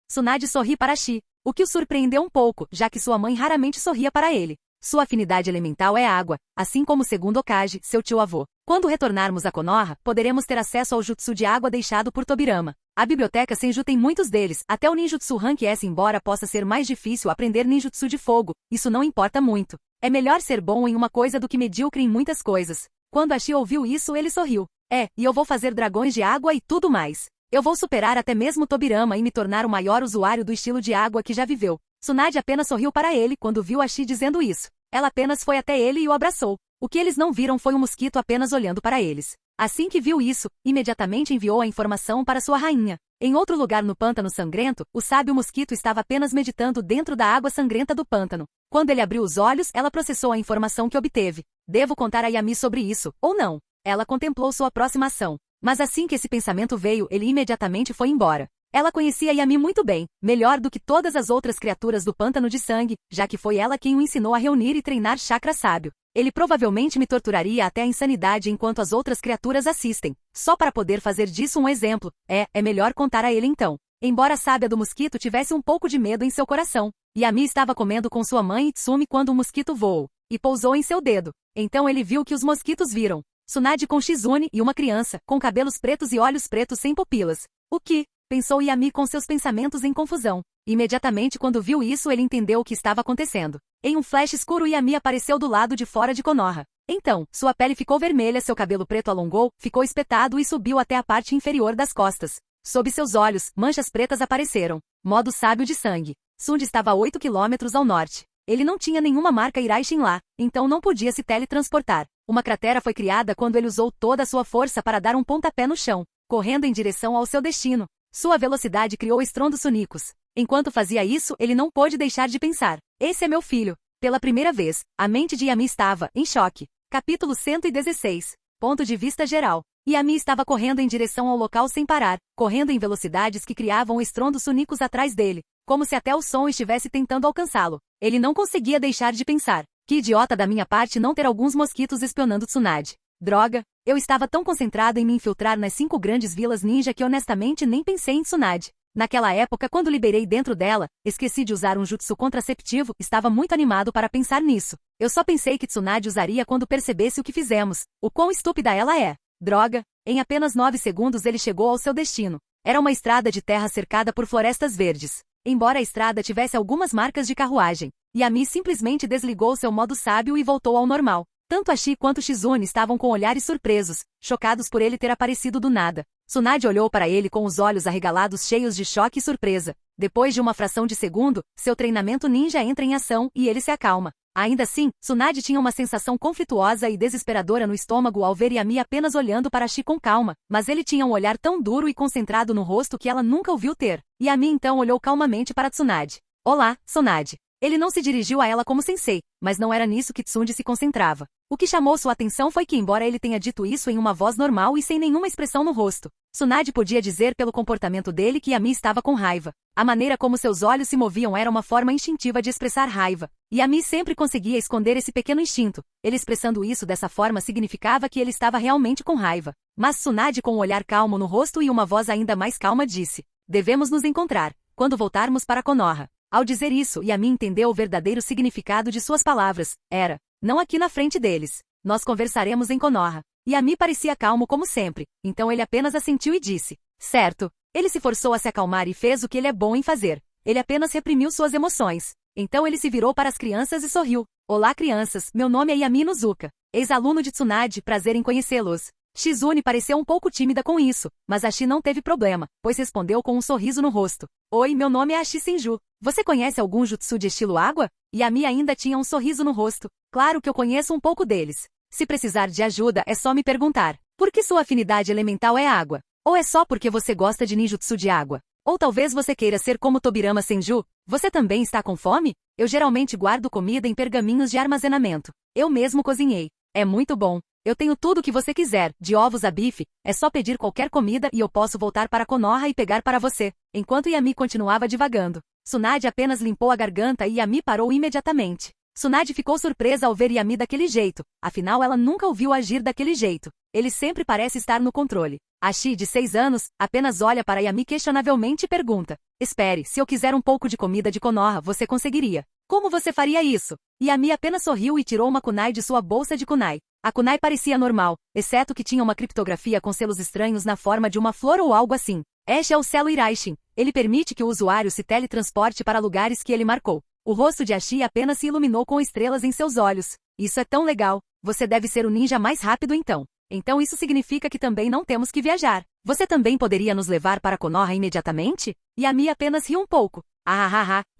Tsunade sorri para Ashi, o que o surpreendeu um pouco, já que sua mãe raramente sorria para ele. Sua afinidade elemental é água, assim como o segundo Hokage, seu tio-avô. Quando retornarmos a Konoha, poderemos ter acesso ao jutsu de água deixado por Tobirama. A biblioteca Senju tem muitos deles, até o ninjutsu Rank S. Embora possa ser mais difícil aprender ninjutsu de fogo, isso não importa muito. É melhor ser bom em uma coisa do que medíocre em muitas coisas. Quando Ashi ouviu isso, ele sorriu. E eu vou fazer dragões de água e tudo mais. Eu vou superar até mesmo Tobirama e me tornar o maior usuário do estilo de água que já viveu. Tsunade apenas sorriu para ele quando viu Ashi dizendo isso. Ela apenas foi até ele e o abraçou. O que eles não viram foi um mosquito apenas olhando para eles. Assim que viu isso, imediatamente enviou a informação para sua rainha. Em outro lugar no pântano sangrento, o sábio mosquito estava apenas meditando dentro da água sangrenta do pântano. Quando ele abriu os olhos, ela processou a informação que obteve. Devo contar a Yami sobre isso, ou não? Ela contemplou sua próxima ação. Mas assim que esse pensamento veio, ele imediatamente foi embora. Ela conhecia Yami muito bem, melhor do que todas as outras criaturas do pântano de sangue, já que foi ela quem o ensinou a reunir e treinar chakra sábio. Ele provavelmente me torturaria até a insanidade enquanto as outras criaturas assistem. Só para poder fazer disso um exemplo, é melhor contar a ele então. Embora a sábia do mosquito tivesse um pouco de medo em seu coração, Yami estava comendo com sua mãe Itsumi quando um mosquito voou e pousou em seu dedo. Então ele viu que os mosquitos viram. Tsunade com Shizune e uma criança, com cabelos pretos e olhos pretos sem pupilas. O que? Pensou Yami com seus pensamentos em confusão. Imediatamente quando viu isso ele entendeu o que estava acontecendo. Em um flash escuro Yami apareceu do lado de fora de Konoha. Então, sua pele ficou vermelha, seu cabelo preto alongou, ficou espetado e subiu até a parte inferior das costas. Sob seus olhos, manchas pretas apareceram. Modo sábio de sangue. Sund estava a 8 quilômetros ao norte. Ele não tinha nenhuma marca Iraishin lá, então não podia se teletransportar. Uma cratera foi criada quando ele usou toda a sua força para dar um pontapé no chão, correndo em direção ao seu destino. Sua velocidade criou estrondos sonicos. Enquanto fazia isso, ele não pôde deixar de pensar. Esse é meu filho. Pela primeira vez, a mente de Yami estava em choque. Capítulo 116. Ponto de vista geral. Yami estava correndo em direção ao local sem parar, correndo em velocidades que criavam estrondos sonicos atrás dele, como se até o som estivesse tentando alcançá-lo. Ele não conseguia deixar de pensar. Que idiota da minha parte não ter alguns mosquitos espionando Tsunade. Droga, eu estava tão concentrado em me infiltrar nas 5 grandes vilas ninja que honestamente nem pensei em Tsunade. Naquela época, quando liberei dentro dela, esqueci de usar um jutsu contraceptivo, estava muito animado para pensar nisso. Eu só pensei que Tsunade usaria quando percebesse o que fizemos, o quão estúpida ela é. Droga, em apenas 9 segundos ele chegou ao seu destino. Era uma estrada de terra cercada por florestas verdes. Embora a estrada tivesse algumas marcas de carruagem, Yami simplesmente desligou seu modo sábio e voltou ao normal. Tanto Ashi quanto Shizune estavam com olhares surpresos, chocados por ele ter aparecido do nada. Tsunade olhou para ele com os olhos arregalados cheios de choque e surpresa. Depois de uma fração de segundo, seu treinamento ninja entra em ação e ele se acalma. Ainda assim, Tsunade tinha uma sensação conflituosa e desesperadora no estômago ao ver Yami apenas olhando para Ashi com calma, mas ele tinha um olhar tão duro e concentrado no rosto que ela nunca o viu ter. Yami então olhou calmamente para Tsunade. Olá, Tsunade. Ele não se dirigiu a ela como sensei, mas não era nisso que Tsunade se concentrava. O que chamou sua atenção foi que, embora ele tenha dito isso em uma voz normal e sem nenhuma expressão no rosto, Tsunade podia dizer pelo comportamento dele que Yami estava com raiva. A maneira como seus olhos se moviam era uma forma instintiva de expressar raiva. E Yami sempre conseguia esconder esse pequeno instinto. Ele expressando isso dessa forma significava que ele estava realmente com raiva. Mas Tsunade, com um olhar calmo no rosto e uma voz ainda mais calma, disse: devemos nos encontrar, quando voltarmos para Konoha. Ao dizer isso, Yami entendeu o verdadeiro significado de suas palavras. Era: não aqui na frente deles. Nós conversaremos em Konoha. Yami parecia calmo como sempre, então ele apenas assentiu e disse: certo. Ele se forçou a se acalmar e fez o que ele é bom em fazer. Ele apenas reprimiu suas emoções. Então ele se virou para as crianças e sorriu. Olá, crianças, meu nome é Yami Inuzuka. Ex-aluno de Tsunade, prazer em conhecê-los. Shizune pareceu um pouco tímida com isso, mas Ashi não teve problema, pois respondeu com um sorriso no rosto. Oi, meu nome é Ashi Senju. Você conhece algum jutsu de estilo água? Yami ainda tinha um sorriso no rosto. Claro que eu conheço um pouco deles. Se precisar de ajuda, é só me perguntar. Por que sua afinidade elemental é água? Ou é só porque você gosta de ninjutsu de água? Ou talvez você queira ser como Tobirama Senju? Você também está com fome? Eu geralmente guardo comida em pergaminhos de armazenamento. Eu mesmo cozinhei. É muito bom. Eu tenho tudo o que você quiser, de ovos a bife, é só pedir qualquer comida e eu posso voltar para Konoha e pegar para você. Enquanto Yami continuava divagando, Tsunade apenas limpou a garganta e Yami parou imediatamente. Tsunade ficou surpresa ao ver Yami daquele jeito, afinal ela nunca o viu agir daquele jeito. Ele sempre parece estar no controle. Ashi, de 6 anos, apenas olha para Yami questionavelmente e pergunta: espere, se eu quiser um pouco de comida de Konoha, você conseguiria? Como você faria isso? Yami apenas sorriu e tirou uma kunai de sua bolsa de kunai. A kunai parecia normal, exceto que tinha uma criptografia com selos estranhos na forma de uma flor ou algo assim. Este é o selo Iraishin. Ele permite que o usuário se teletransporte para lugares que ele marcou. O rosto de Ashi apenas se iluminou com estrelas em seus olhos. Isso é tão legal. Você deve ser o ninja mais rápido então. Então isso significa que também não temos que viajar. Você também poderia nos levar para Konoha imediatamente? Yami apenas riu um pouco.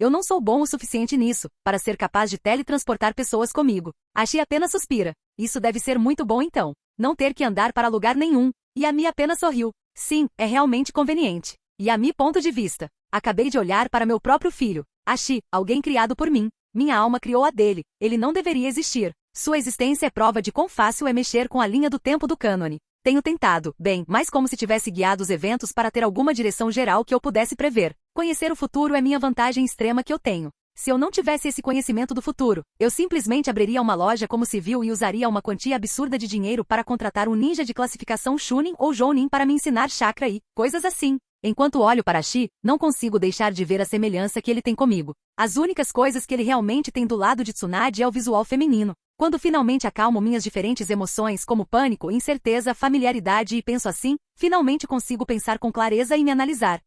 Eu não sou bom o suficiente nisso, para ser capaz de teletransportar pessoas comigo. Ashi apenas suspira. Isso deve ser muito bom então. Não ter que andar para lugar nenhum. Yami apenas sorriu. Sim, é realmente conveniente. Yami, ponto de vista. Acabei de olhar para meu próprio filho. Ashi, alguém criado por mim. Minha alma criou a dele. Ele não deveria existir. Sua existência é prova de quão fácil é mexer com a linha do tempo do cânone. Tenho tentado, bem, mas como se tivesse guiado os eventos para ter alguma direção geral que eu pudesse prever. Conhecer o futuro é minha vantagem extrema que eu tenho. Se eu não tivesse esse conhecimento do futuro, eu simplesmente abriria uma loja como civil e usaria uma quantia absurda de dinheiro para contratar um ninja de classificação Chunin ou Jounin para me ensinar chakra e coisas assim. Enquanto olho para Ashi, não consigo deixar de ver a semelhança que ele tem comigo. As únicas coisas que ele realmente tem do lado de Tsunade é o visual feminino. Quando finalmente acalmo minhas diferentes emoções como pânico, incerteza, familiaridade e penso assim, finalmente consigo pensar com clareza e me analisar.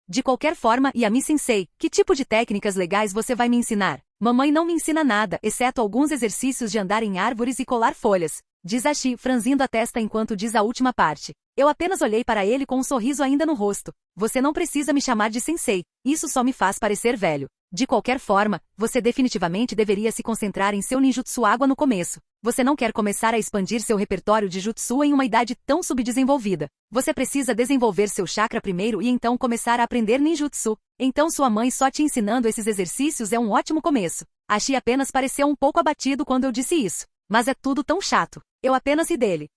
De qualquer forma, Yami-sensei, que tipo de técnicas legais você vai me ensinar? Mamãe não me ensina nada, exceto alguns exercícios de andar em árvores e colar folhas. Diz Ashi, franzindo a testa enquanto diz a última parte. Eu apenas olhei para ele com um sorriso ainda no rosto. Você não precisa me chamar de sensei. Isso só me faz parecer velho. De qualquer forma, você definitivamente deveria se concentrar em seu ninjutsu água no começo. Você não quer começar a expandir seu repertório de jutsu em uma idade tão subdesenvolvida. Você precisa desenvolver seu chakra primeiro e então começar a aprender ninjutsu. Então sua mãe só te ensinando esses exercícios é um ótimo começo. Ashi apenas pareceu um pouco abatido quando eu disse isso. Mas é tudo tão chato. Eu apenas ri dele.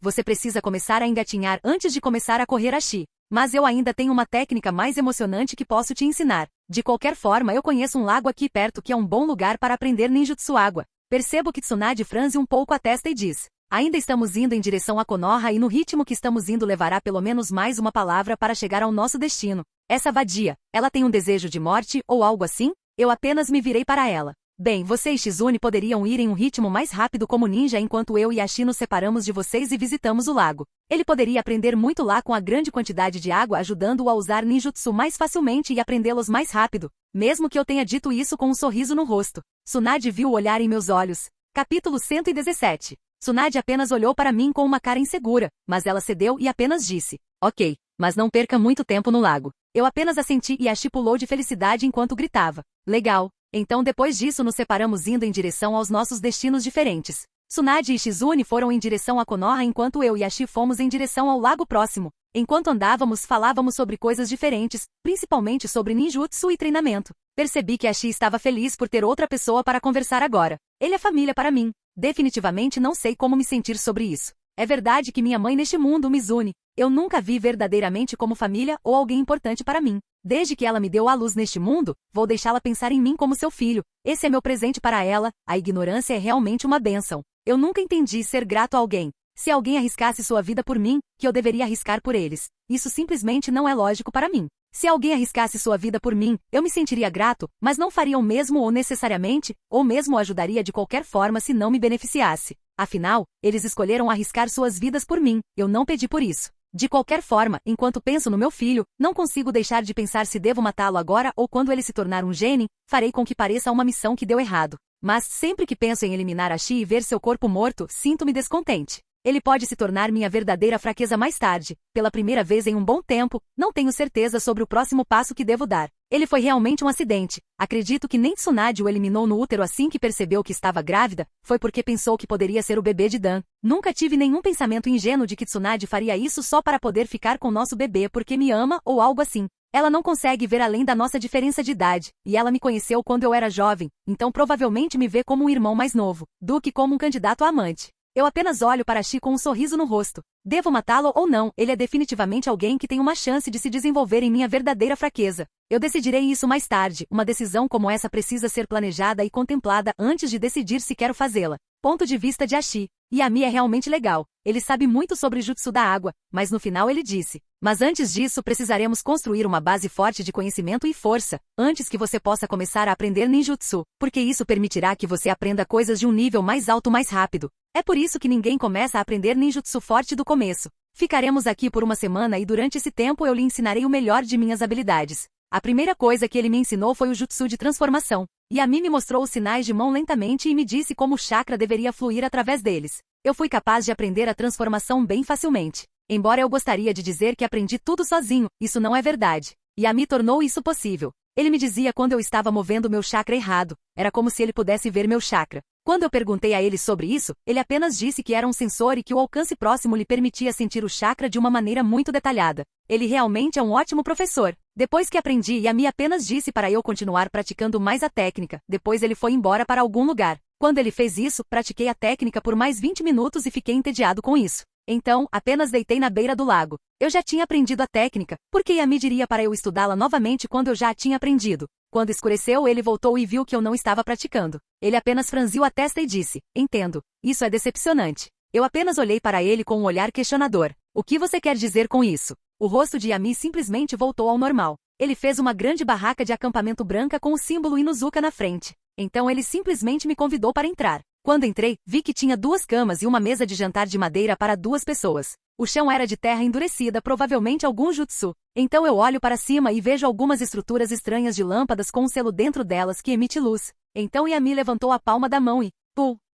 Você precisa começar a engatinhar antes de começar a correr, Ashi. Mas eu ainda tenho uma técnica mais emocionante que posso te ensinar. De qualquer forma, eu conheço um lago aqui perto que é um bom lugar para aprender ninjutsu água. Percebo que Tsunade franze um pouco a testa e diz: ainda estamos indo em direção a Konoha e no ritmo que estamos indo levará pelo menos mais uma palavra para chegar ao nosso destino. Essa vadia, ela tem um desejo de morte ou algo assim? Eu apenas me virei para ela. Bem, você e Shizune poderiam ir em um ritmo mais rápido como ninja enquanto eu e Ashi nos separamos de vocês e visitamos o lago. Ele poderia aprender muito lá com a grande quantidade de água ajudando-o a usar ninjutsu mais facilmente e aprendê-los mais rápido. Mesmo que eu tenha dito isso com um sorriso no rosto. Tsunade viu o olhar em meus olhos. Capítulo 117. Tsunade apenas olhou para mim com uma cara insegura, mas ela cedeu e apenas disse: ok, mas não perca muito tempo no lago. Eu apenas assenti e Ashi pulou de felicidade enquanto gritava: legal. Então depois disso nos separamos indo em direção aos nossos destinos diferentes. Tsunade e Shizune foram em direção a Konoha enquanto eu e Ashi fomos em direção ao lago próximo. Enquanto andávamos, falávamos sobre coisas diferentes, principalmente sobre ninjutsu e treinamento. Percebi que Ashi estava feliz por ter outra pessoa para conversar agora. Ele é família para mim. Definitivamente não sei como me sentir sobre isso. É verdade que minha mãe neste mundo, Mizune, eu nunca vi verdadeiramente como família ou alguém importante para mim. Desde que ela me deu à luz neste mundo, vou deixá-la pensar em mim como seu filho. Esse é meu presente para ela. A ignorância é realmente uma bênção. Eu nunca entendi ser grato a alguém. Se alguém arriscasse sua vida por mim, que eu deveria arriscar por eles. Isso simplesmente não é lógico para mim. Se alguém arriscasse sua vida por mim, eu me sentiria grato, mas não faria o mesmo ou necessariamente, ou mesmo ajudaria de qualquer forma se não me beneficiasse. Afinal, eles escolheram arriscar suas vidas por mim, eu não pedi por isso. De qualquer forma, enquanto penso no meu filho, não consigo deixar de pensar se devo matá-lo agora ou quando ele se tornar um genin, farei com que pareça uma missão que deu errado. Mas sempre que penso em eliminar Ashi e ver seu corpo morto, sinto-me descontente. Ele pode se tornar minha verdadeira fraqueza mais tarde. Pela primeira vez em um bom tempo, não tenho certeza sobre o próximo passo que devo dar. Ele foi realmente um acidente. Acredito que nem Tsunade o eliminou no útero assim que percebeu que estava grávida, foi porque pensou que poderia ser o bebê de Dan. Nunca tive nenhum pensamento ingênuo de que Tsunade faria isso só para poder ficar com nosso bebê porque me ama ou algo assim. Ela não consegue ver além da nossa diferença de idade, e ela me conheceu quando eu era jovem, então provavelmente me vê como um irmão mais novo, do que como um candidato a amante. Eu apenas olho para Ashi com um sorriso no rosto. Devo matá-lo ou não, ele é definitivamente alguém que tem uma chance de se desenvolver em minha verdadeira fraqueza. Eu decidirei isso mais tarde, uma decisão como essa precisa ser planejada e contemplada antes de decidir se quero fazê-la. Ponto de vista de Ashi. Yami é realmente legal. Ele sabe muito sobre jutsu da água, mas no final ele disse: mas antes disso precisaremos construir uma base forte de conhecimento e força, antes que você possa começar a aprender ninjutsu, porque isso permitirá que você aprenda coisas de um nível mais alto mais rápido. É por isso que ninguém começa a aprender ninjutsu forte do começo. Ficaremos aqui por uma semana e durante esse tempo eu lhe ensinarei o melhor de minhas habilidades. A primeira coisa que ele me ensinou foi o jutsu de transformação. Yami me mostrou os sinais de mão lentamente e me disse como o chakra deveria fluir através deles. Eu fui capaz de aprender a transformação bem facilmente. Embora eu gostaria de dizer que aprendi tudo sozinho, isso não é verdade. Yami tornou isso possível. Ele me dizia quando eu estava movendo meu chakra errado. Era como se ele pudesse ver meu chakra. Quando eu perguntei a ele sobre isso, ele apenas disse que era um sensor e que o alcance próximo lhe permitia sentir o chakra de uma maneira muito detalhada. Ele realmente é um ótimo professor. Depois que aprendi, Yami apenas disse para eu continuar praticando mais a técnica. Depois ele foi embora para algum lugar. Quando ele fez isso, pratiquei a técnica por mais 20 minutos e fiquei entediado com isso. Então, apenas deitei na beira do lago. Eu já tinha aprendido a técnica, porque Yami diria para eu estudá-la novamente quando eu já a tinha aprendido. Quando escureceu, ele voltou e viu que eu não estava praticando. Ele apenas franziu a testa e disse: entendo. Isso é decepcionante. Eu apenas olhei para ele com um olhar questionador. O que você quer dizer com isso? O rosto de Yami simplesmente voltou ao normal. Ele fez uma grande barraca de acampamento branca com o símbolo Inuzuka na frente. Então ele simplesmente me convidou para entrar. Quando entrei, vi que tinha 2 camas e uma mesa de jantar de madeira para 2 pessoas. O chão era de terra endurecida, provavelmente algum jutsu. Então eu olho para cima e vejo algumas estruturas estranhas de lâmpadas com um selo dentro delas que emite luz. Então Yami levantou a palma da mão e,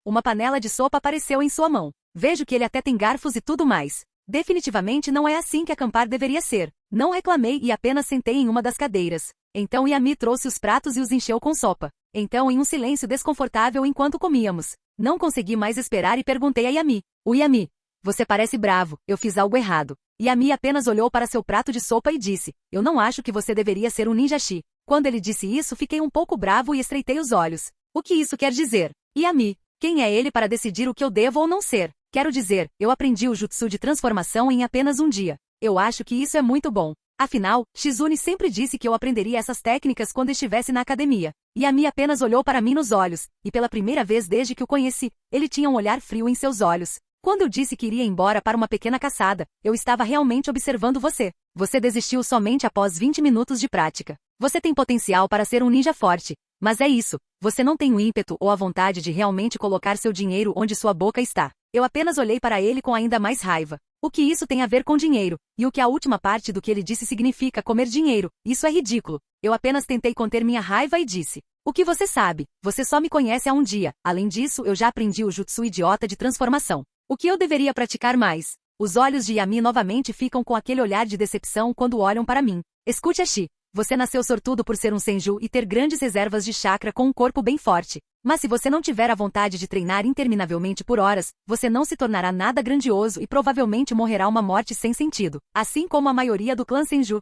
uma panela de sopa apareceu em sua mão. Vejo que ele até tem garfos e tudo mais. Definitivamente não é assim que acampar deveria ser. Não reclamei e apenas sentei em uma das cadeiras. Então Yami trouxe os pratos e os encheu com sopa. Então em um silêncio desconfortável enquanto comíamos. Não consegui mais esperar e perguntei a Yami: Yami, você parece bravo, eu fiz algo errado. Yami apenas olhou para seu prato de sopa e disse: eu não acho que você deveria ser um ninjashi. Quando ele disse isso fiquei um pouco bravo e estreitei os olhos. O que isso quer dizer? Yami, quem é ele para decidir o que eu devo ou não ser? Quero dizer, eu aprendi o jutsu de transformação em apenas um dia. Eu acho que isso é muito bom. Afinal, Shizune sempre disse que eu aprenderia essas técnicas quando estivesse na academia. Yami apenas olhou para mim nos olhos, e pela primeira vez desde que o conheci, ele tinha um olhar frio em seus olhos. Quando eu disse que iria embora para uma pequena caçada, eu estava realmente observando você. Você desistiu somente após 20 minutos de prática. Você tem potencial para ser um ninja forte. Mas é isso, você não tem o ímpeto ou a vontade de realmente colocar seu dinheiro onde sua boca está. Eu apenas olhei para ele com ainda mais raiva. O que isso tem a ver com dinheiro? E o que a última parte do que ele disse significa comer dinheiro? Isso é ridículo. Eu apenas tentei conter minha raiva e disse: O que você sabe? Você só me conhece há um dia. Além disso, eu já aprendi o jutsu idiota de transformação. O que eu deveria praticar mais? Os olhos de Yami novamente ficam com aquele olhar de decepção quando olham para mim. Escute, Ashi. Você nasceu sortudo por ser um senju e ter grandes reservas de chakra com um corpo bem forte. Mas se você não tiver a vontade de treinar interminavelmente por horas, você não se tornará nada grandioso e provavelmente morrerá uma morte sem sentido, assim como a maioria do clã senju.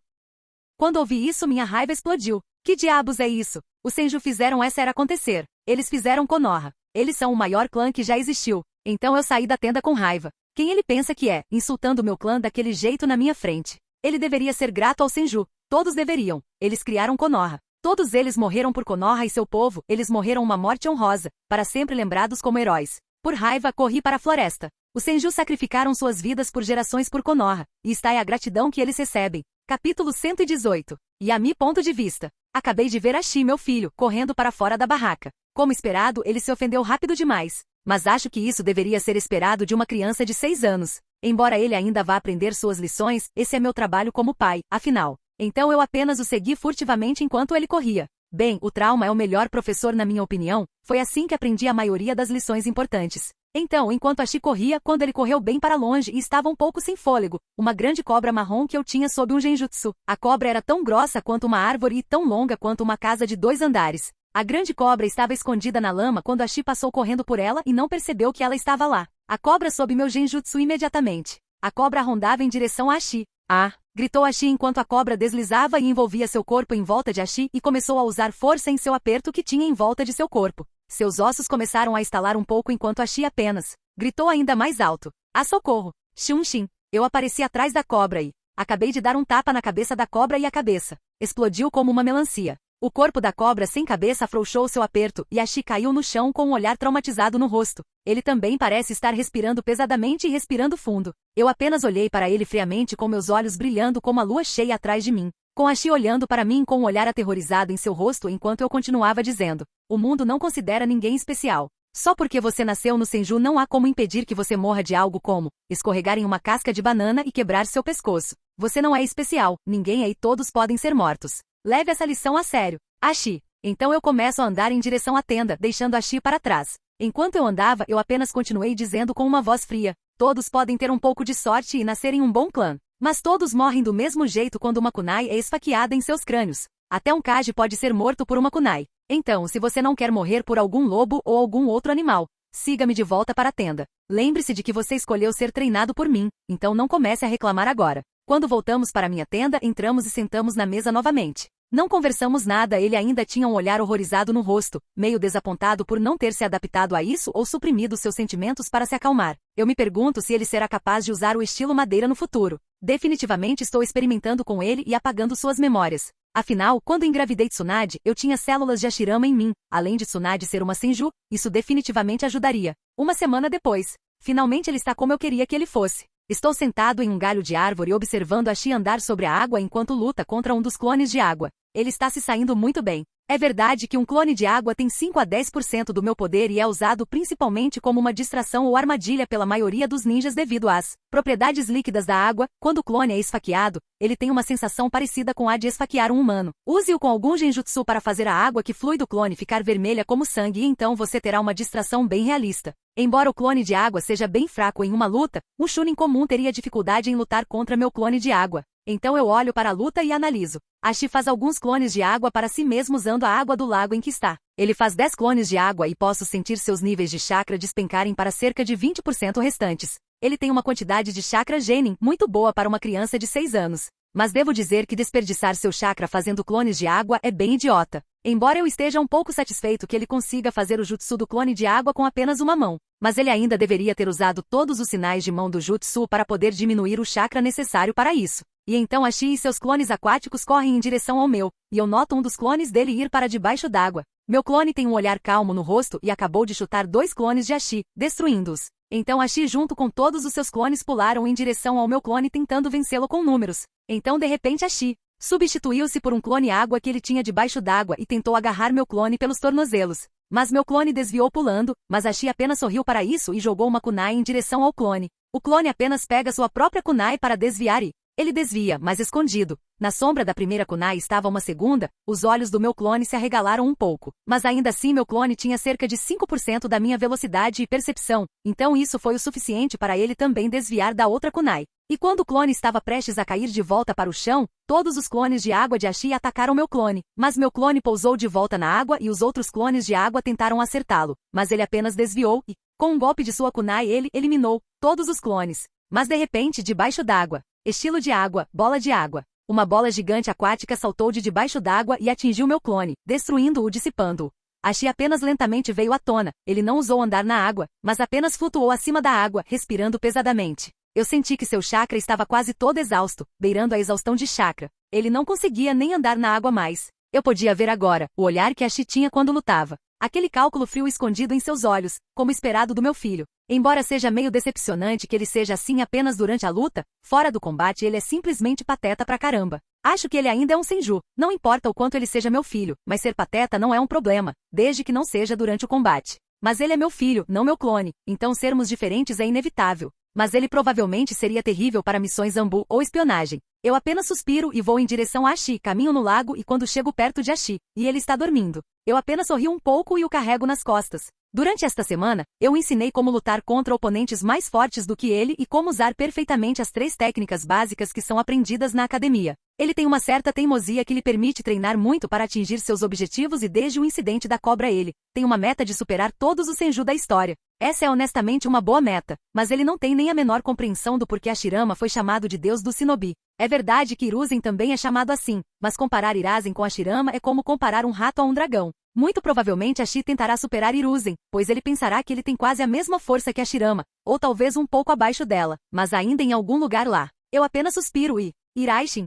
Quando ouvi isso, minha raiva explodiu. Que diabos é isso? Os senju fizeram essa era acontecer. Eles fizeram Konoha. Eles são o maior clã que já existiu. Então eu saí da tenda com raiva. Quem ele pensa que é, insultando meu clã daquele jeito na minha frente? Ele deveria ser grato ao senju. Todos deveriam. Eles criaram Konoha. Todos eles morreram por Konoha e seu povo, eles morreram uma morte honrosa, para sempre lembrados como heróis. Por raiva, corri para a floresta. Os senju sacrificaram suas vidas por gerações por Konoha, e está é a gratidão que eles recebem. Capítulo 118. Yami. Ponto de vista. Acabei de ver Ashi, meu filho, correndo para fora da barraca. Como esperado, ele se ofendeu rápido demais. Mas acho que isso deveria ser esperado de uma criança de 6 anos. Embora ele ainda vá aprender suas lições, esse é meu trabalho como pai, afinal. Então eu apenas o segui furtivamente enquanto ele corria. Bem, o trauma é o melhor professor na minha opinião, foi assim que aprendi a maioria das lições importantes. Então, enquanto Ashi corria, quando ele correu bem para longe e estava um pouco sem fôlego, uma grande cobra marrom que eu tinha sob um genjutsu. A cobra era tão grossa quanto uma árvore e tão longa quanto uma casa de 2 andares. A grande cobra estava escondida na lama quando Ashi passou correndo por ela e não percebeu que ela estava lá. A cobra sob meu genjutsu imediatamente. A cobra rondava em direção a Ashi. Ah! Gritou Ashi enquanto a cobra deslizava e envolvia seu corpo em volta de Ashi e começou a usar força em seu aperto que tinha em volta de seu corpo. Seus ossos começaram a estalar um pouco enquanto Ashi apenas gritou ainda mais alto. Ah, socorro! Xunshin! Eu apareci atrás da cobra e acabei de dar um tapa na cabeça da cobra e a cabeça explodiu como uma melancia. O corpo da cobra sem cabeça afrouxou seu aperto e Ashi caiu no chão com um olhar traumatizado no rosto. Ele também parece estar respirando pesadamente e respirando fundo. Eu apenas olhei para ele friamente com meus olhos brilhando como a lua cheia atrás de mim. Com Ashi olhando para mim com um olhar aterrorizado em seu rosto enquanto eu continuava dizendo: o mundo não considera ninguém especial. Só porque você nasceu no senju não há como impedir que você morra de algo como escorregar em uma casca de banana e quebrar seu pescoço. Você não é especial, ninguém é e todos podem ser mortos. Leve essa lição a sério. Ashi. Então eu começo a andar em direção à tenda, deixando Ashi para trás. Enquanto eu andava, eu apenas continuei dizendo com uma voz fria: todos podem ter um pouco de sorte e nascer em um bom clã. Mas todos morrem do mesmo jeito quando uma kunai é esfaqueada em seus crânios. Até um Kage pode ser morto por uma kunai. Então, se você não quer morrer por algum lobo ou algum outro animal, siga-me de volta para a tenda. Lembre-se de que você escolheu ser treinado por mim, então não comece a reclamar agora. Quando voltamos para minha tenda, entramos e sentamos na mesa novamente. Não conversamos nada, ele ainda tinha um olhar horrorizado no rosto, meio desapontado por não ter se adaptado a isso ou suprimido seus sentimentos para se acalmar. Eu me pergunto se ele será capaz de usar o estilo madeira no futuro. Definitivamente estou experimentando com ele e apagando suas memórias. Afinal, quando engravidei Tsunade, eu tinha células de Hashirama em mim. Além de Tsunade ser uma senju, isso definitivamente ajudaria. Uma semana depois, finalmente ele está como eu queria que ele fosse. Estou sentado em um galho de árvore observando Ashi andar sobre a água enquanto luta contra um dos clones de água. Ele está se saindo muito bem. É verdade que um clone de água tem 5 a 10% do meu poder e é usado principalmente como uma distração ou armadilha pela maioria dos ninjas devido às propriedades líquidas da água. Quando o clone é esfaqueado, ele tem uma sensação parecida com a de esfaquear um humano. Use-o com algum genjutsu para fazer a água que flui do clone ficar vermelha como sangue e então você terá uma distração bem realista. Embora o clone de água seja bem fraco em uma luta, um Chunin comum teria dificuldade em lutar contra meu clone de água. Então eu olho para a luta e analiso. Ashi faz alguns clones de água para si mesmo usando a água do lago em que está. Ele faz 10 clones de água e posso sentir seus níveis de chakra despencarem para cerca de 20% restantes. Ele tem uma quantidade de chakra genin muito boa para uma criança de 6 anos. Mas devo dizer que desperdiçar seu chakra fazendo clones de água é bem idiota. Embora eu esteja um pouco satisfeito que ele consiga fazer o jutsu do clone de água com apenas uma mão. Mas ele ainda deveria ter usado todos os sinais de mão do jutsu para poder diminuir o chakra necessário para isso. E então Ashi e seus clones aquáticos correm em direção ao meu, e eu noto um dos clones dele ir para debaixo d'água. Meu clone tem um olhar calmo no rosto e acabou de chutar 2 clones de Ashi, destruindo-os. Então Ashi junto com todos os seus clones pularam em direção ao meu clone tentando vencê-lo com números. Então de repente Ashi substituiu-se por um clone água que ele tinha debaixo d'água e tentou agarrar meu clone pelos tornozelos. Mas meu clone desviou pulando, mas Ashi apenas sorriu para isso e jogou uma kunai em direção ao clone. O clone apenas pega sua própria kunai para desviar e Ele desvia, mas escondido. Na sombra da primeira kunai estava uma segunda, os olhos do meu clone se arregalaram um pouco. Mas ainda assim meu clone tinha cerca de 5% da minha velocidade e percepção, então isso foi o suficiente para ele também desviar da outra kunai. E quando o clone estava prestes a cair de volta para o chão, todos os clones de água de Ashi atacaram meu clone. Mas meu clone pousou de volta na água e os outros clones de água tentaram acertá-lo. Mas ele apenas desviou e, com um golpe de sua kunai, ele eliminou todos os clones. Mas de repente, debaixo d'água, estilo de água, bola de água. Uma bola gigante aquática saltou de debaixo d'água e atingiu meu clone, destruindo-o, dissipando-o. Ashi apenas lentamente veio à tona. Ele não usou andar na água, mas apenas flutuou acima da água, respirando pesadamente. Eu senti que seu chakra estava quase todo exausto, beirando a exaustão de chakra. Ele não conseguia nem andar na água mais. Eu podia ver agora o olhar que Ashi tinha quando lutava. Aquele cálculo frio escondido em seus olhos, como esperado do meu filho. Embora seja meio decepcionante que ele seja assim apenas durante a luta, fora do combate ele é simplesmente pateta pra caramba. Acho que ele ainda é um senju, não importa o quanto ele seja meu filho, mas ser pateta não é um problema, desde que não seja durante o combate. Mas ele é meu filho, não meu clone, então sermos diferentes é inevitável. Mas ele provavelmente seria terrível para missões Ambu ou espionagem. Eu apenas suspiro e vou em direção a Ashi, caminho no lago e quando chego perto de Ashi, e ele está dormindo. Eu apenas sorrio um pouco e o carrego nas costas. Durante esta semana, eu ensinei como lutar contra oponentes mais fortes do que ele e como usar perfeitamente as 3 técnicas básicas que são aprendidas na academia. Ele tem uma certa teimosia que lhe permite treinar muito para atingir seus objetivos e desde o incidente da cobra ele tem uma meta de superar todos os senju da história. Essa é honestamente uma boa meta, mas ele não tem nem a menor compreensão do porquê Hashirama foi chamado de deus do shinobi. É verdade que Hiruzen também é chamado assim, mas comparar Hiruzen com Hashirama é como comparar um rato a um dragão. Muito provavelmente Ashi tentará superar Hiruzen, pois ele pensará que ele tem quase a mesma força que Hashirama, ou talvez um pouco abaixo dela, mas ainda em algum lugar lá. Eu apenas suspiro e, Iraishin.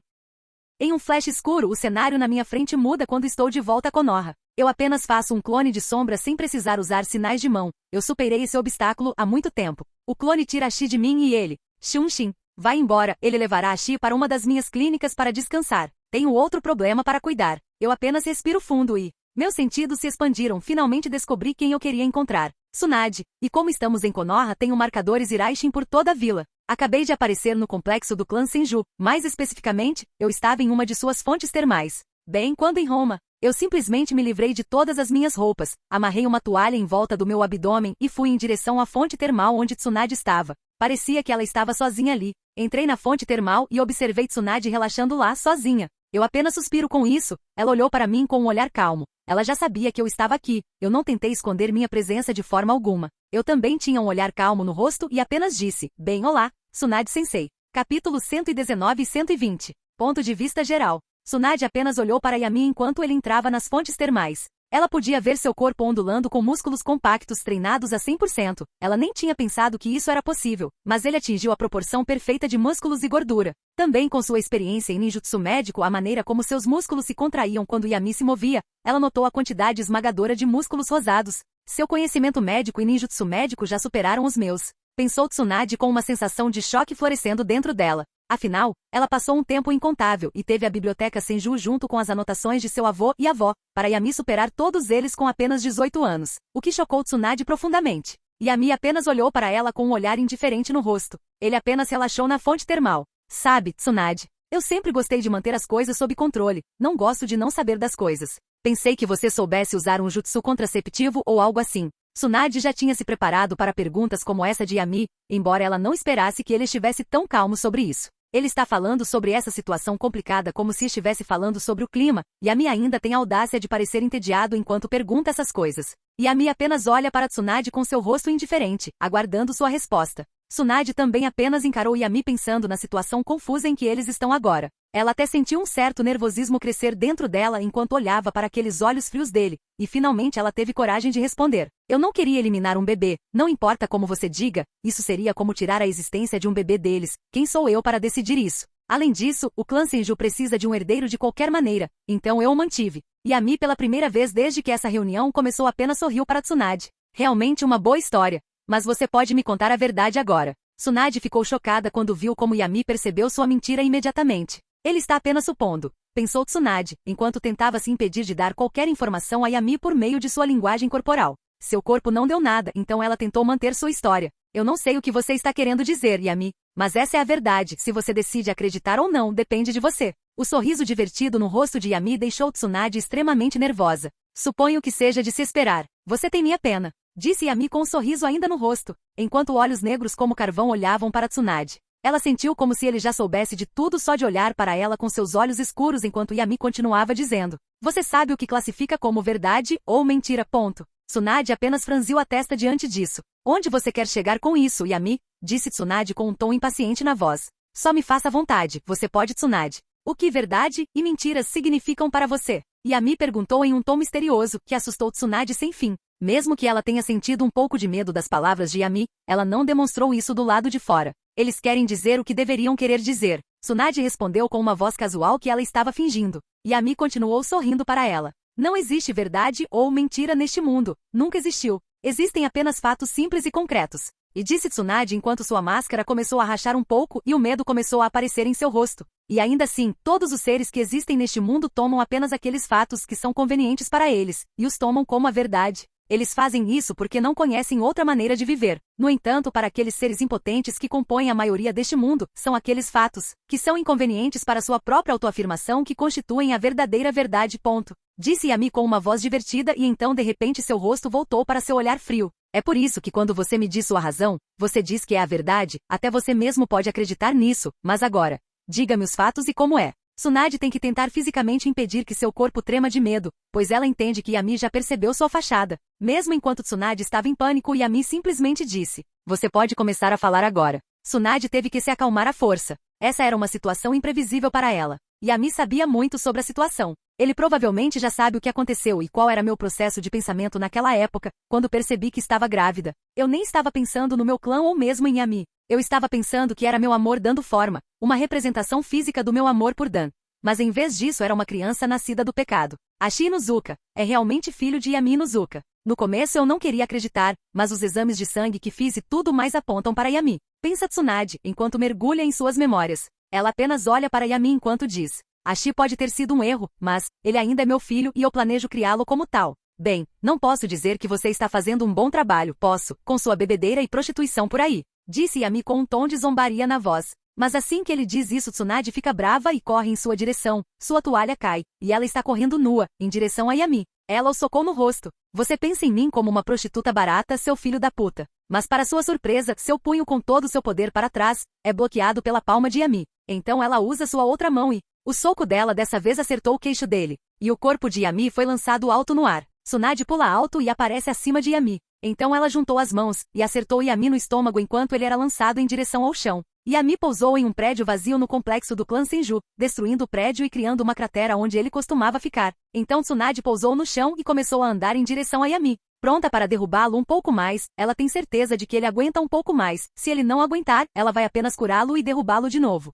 Em um flash escuro, o cenário na minha frente muda quando estou de volta a Konoha. Eu apenas faço um clone de sombra sem precisar usar sinais de mão. Eu superei esse obstáculo há muito tempo. O clone tira Ashi de mim e ele, Shunshin, vai embora. Ele levará Ashi para uma das minhas clínicas para descansar. Tenho outro problema para cuidar. Eu apenas respiro fundo e meus sentidos se expandiram. Finalmente descobri quem eu queria encontrar. Tsunade. E como estamos em Konoha, tenho marcadores Iraishin por toda a vila. Acabei de aparecer no complexo do clã Senju. Mais especificamente, eu estava em uma de suas fontes termais. Bem, quando em Roma, eu simplesmente me livrei de todas as minhas roupas, amarrei uma toalha em volta do meu abdômen e fui em direção à fonte termal onde Tsunade estava. Parecia que ela estava sozinha ali. Entrei na fonte termal e observei Tsunade relaxando lá sozinha. Eu apenas suspiro com isso. Ela olhou para mim com um olhar calmo. Ela já sabia que eu estava aqui. Eu não tentei esconder minha presença de forma alguma. Eu também tinha um olhar calmo no rosto e apenas disse, bem, olá, Tsunade-sensei. Capítulo 119 e 120. Ponto de vista geral. Tsunade apenas olhou para Yami enquanto ele entrava nas fontes termais. Ela podia ver seu corpo ondulando com músculos compactos treinados a 100%. Ela nem tinha pensado que isso era possível, mas ele atingiu a proporção perfeita de músculos e gordura. Também com sua experiência em ninjutsu médico, a maneira como seus músculos se contraíam quando Yami se movia, ela notou a quantidade esmagadora de músculos rosados. Seu conhecimento médico e ninjutsu médico já superaram os meus. Pensou Tsunade com uma sensação de choque florescendo dentro dela. Afinal, ela passou um tempo incontável e teve a biblioteca Senju junto com as anotações de seu avô e avó, para Yami superar todos eles com apenas 18 anos, o que chocou Tsunade profundamente. Yami apenas olhou para ela com um olhar indiferente no rosto. Ele apenas relaxou na fonte termal. Sabe, Tsunade, eu sempre gostei de manter as coisas sob controle, não gosto de não saber das coisas. Pensei que você soubesse usar um jutsu contraceptivo ou algo assim. Tsunade já tinha se preparado para perguntas como essa de Yami, embora ela não esperasse que ele estivesse tão calmo sobre isso. Ele está falando sobre essa situação complicada como se estivesse falando sobre o clima, e Yami ainda tem a audácia de parecer entediado enquanto pergunta essas coisas. Yami apenas olha para Tsunade com seu rosto indiferente, aguardando sua resposta. Tsunade também apenas encarou Yami pensando na situação confusa em que eles estão agora. Ela até sentiu um certo nervosismo crescer dentro dela enquanto olhava para aqueles olhos frios dele, e finalmente ela teve coragem de responder. Eu não queria eliminar um bebê, não importa como você diga, isso seria como tirar a existência de um bebê deles, quem sou eu para decidir isso? Além disso, o clã Senju precisa de um herdeiro de qualquer maneira, então eu o mantive. Yami pela primeira vez desde que essa reunião começou apenas sorriu para Tsunade. Realmente uma boa história. Mas você pode me contar a verdade agora. Tsunade ficou chocada quando viu como Yami percebeu sua mentira imediatamente. Ele está apenas supondo, pensou Tsunade, enquanto tentava se impedir de dar qualquer informação a Yami por meio de sua linguagem corporal. Seu corpo não deu nada, então ela tentou manter sua história. Eu não sei o que você está querendo dizer, Yami. Mas essa é a verdade, se você decide acreditar ou não, depende de você. O sorriso divertido no rosto de Yami deixou Tsunade extremamente nervosa. Suponho que seja de se esperar. Você tem minha pena, disse Yami com um sorriso ainda no rosto, enquanto olhos negros como carvão olhavam para Tsunade. Ela sentiu como se ele já soubesse de tudo só de olhar para ela com seus olhos escuros enquanto Yami continuava dizendo: você sabe o que classifica como verdade ou mentira, ponto. Tsunade apenas franziu a testa diante disso. Onde você quer chegar com isso, Yami? Disse Tsunade com um tom impaciente na voz. Só me faça vontade, você pode, Tsunade. O que verdade e mentiras significam para você? Yami perguntou em um tom misterioso, que assustou Tsunade sem fim. Mesmo que ela tenha sentido um pouco de medo das palavras de Yami, ela não demonstrou isso do lado de fora. Eles querem dizer o que deveriam querer dizer. Tsunade respondeu com uma voz casual que ela estava fingindo. Yami continuou sorrindo para ela. Não existe verdade ou mentira neste mundo. Nunca existiu. Existem apenas fatos simples e concretos. E disse Tsunade enquanto sua máscara começou a rachar um pouco e o medo começou a aparecer em seu rosto. E ainda assim, todos os seres que existem neste mundo tomam apenas aqueles fatos que são convenientes para eles, e os tomam como a verdade. Eles fazem isso porque não conhecem outra maneira de viver. No entanto, para aqueles seres impotentes que compõem a maioria deste mundo, são aqueles fatos, que são inconvenientes para sua própria autoafirmação que constituem a verdadeira verdade, ponto. Disse Yami com uma voz divertida e então de repente seu rosto voltou para seu olhar frio. É por isso que quando você me diz sua razão, você diz que é a verdade, até você mesmo pode acreditar nisso, mas agora, diga-me os fatos e como é. Tsunade tem que tentar fisicamente impedir que seu corpo trema de medo, pois ela entende que Yami já percebeu sua fachada. Mesmo enquanto Tsunade estava em pânico, Yami simplesmente disse: você pode começar a falar agora. Tsunade teve que se acalmar à força. Essa era uma situação imprevisível para ela. Yami sabia muito sobre a situação. Ele provavelmente já sabe o que aconteceu e qual era meu processo de pensamento naquela época, quando percebi que estava grávida. Eu nem estava pensando no meu clã ou mesmo em Yami. Eu estava pensando que era meu amor dando forma, uma representação física do meu amor por Dan. Mas em vez disso era uma criança nascida do pecado. Ashi Inuzuka é realmente filho de Yami Inuzuka. No começo eu não queria acreditar, mas os exames de sangue que fiz e tudo mais apontam para Yami. Pensa Tsunade, enquanto mergulha em suas memórias. Ela apenas olha para Yami enquanto diz: Ashi pode ter sido um erro, mas ele ainda é meu filho e eu planejo criá-lo como tal. Bem, não posso dizer que você está fazendo um bom trabalho, posso, com sua bebedeira e prostituição por aí. Disse Yami com um tom de zombaria na voz. Mas assim que ele diz isso, Tsunade fica brava e corre em sua direção. Sua toalha cai, e ela está correndo nua, em direção a Yami. Ela o socou no rosto. Você pensa em mim como uma prostituta barata, seu filho da puta. Mas para sua surpresa, seu punho com todo o seu poder para trás, é bloqueado pela palma de Yami. Então ela usa sua outra mão e... o soco dela dessa vez acertou o queixo dele. E o corpo de Yami foi lançado alto no ar. Tsunade pula alto e aparece acima de Yami. Então ela juntou as mãos, e acertou Yami no estômago enquanto ele era lançado em direção ao chão. Yami pousou em um prédio vazio no complexo do clã Senju, destruindo o prédio e criando uma cratera onde ele costumava ficar. Então Tsunade pousou no chão e começou a andar em direção a Yami. Pronta para derrubá-lo um pouco mais, ela tem certeza de que ele aguenta um pouco mais. Se ele não aguentar, ela vai apenas curá-lo e derrubá-lo de novo.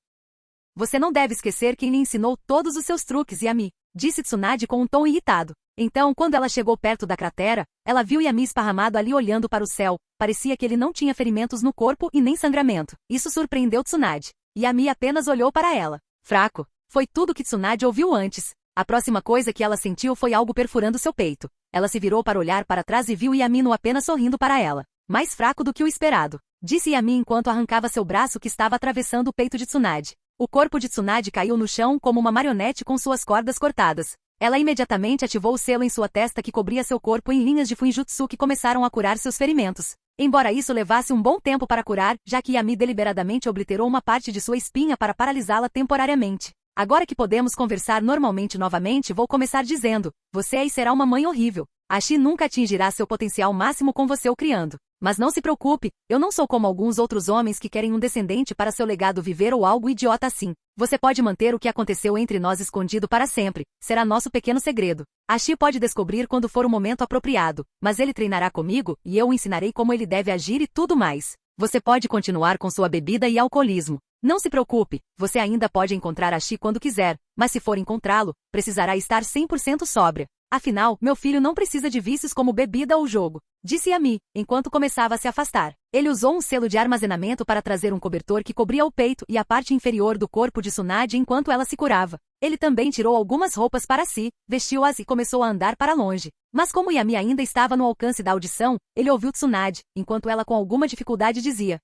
Você não deve esquecer quem lhe ensinou todos os seus truques, Yami, disse Tsunade com um tom irritado. Então, quando ela chegou perto da cratera, ela viu Yami esparramado ali olhando para o céu. Parecia que ele não tinha ferimentos no corpo e nem sangramento. Isso surpreendeu Tsunade. Yami apenas olhou para ela. Fraco. Foi tudo que Tsunade ouviu antes. A próxima coisa que ela sentiu foi algo perfurando seu peito. Ela se virou para olhar para trás e viu Yami no apenas sorrindo para ela. Mais fraco do que o esperado, disse Yami enquanto arrancava seu braço que estava atravessando o peito de Tsunade. O corpo de Tsunade caiu no chão como uma marionete com suas cordas cortadas. Ela imediatamente ativou o selo em sua testa que cobria seu corpo em linhas de Fuinjutsu que começaram a curar seus ferimentos. Embora isso levasse um bom tempo para curar, já que Yami deliberadamente obliterou uma parte de sua espinha para paralisá-la temporariamente. Agora que podemos conversar normalmente novamente, vou começar dizendo: você aí será uma mãe horrível. Ashi nunca atingirá seu potencial máximo com você o criando. Mas não se preocupe, eu não sou como alguns outros homens que querem um descendente para seu legado viver ou algo idiota assim. Você pode manter o que aconteceu entre nós escondido para sempre. Será nosso pequeno segredo. Ashi pode descobrir quando for o momento apropriado, mas ele treinará comigo e eu o ensinarei como ele deve agir e tudo mais. Você pode continuar com sua bebida e alcoolismo. Não se preocupe, você ainda pode encontrar Ashi quando quiser, mas se for encontrá-lo, precisará estar 100% sóbria. Afinal, meu filho não precisa de vícios como bebida ou jogo, disse Yami, enquanto começava a se afastar. Ele usou um selo de armazenamento para trazer um cobertor que cobria o peito e a parte inferior do corpo de Tsunade enquanto ela se curava. Ele também tirou algumas roupas para si, vestiu-as e começou a andar para longe. Mas como Yami ainda estava no alcance da audição, ele ouviu Tsunade, enquanto ela com alguma dificuldade dizia: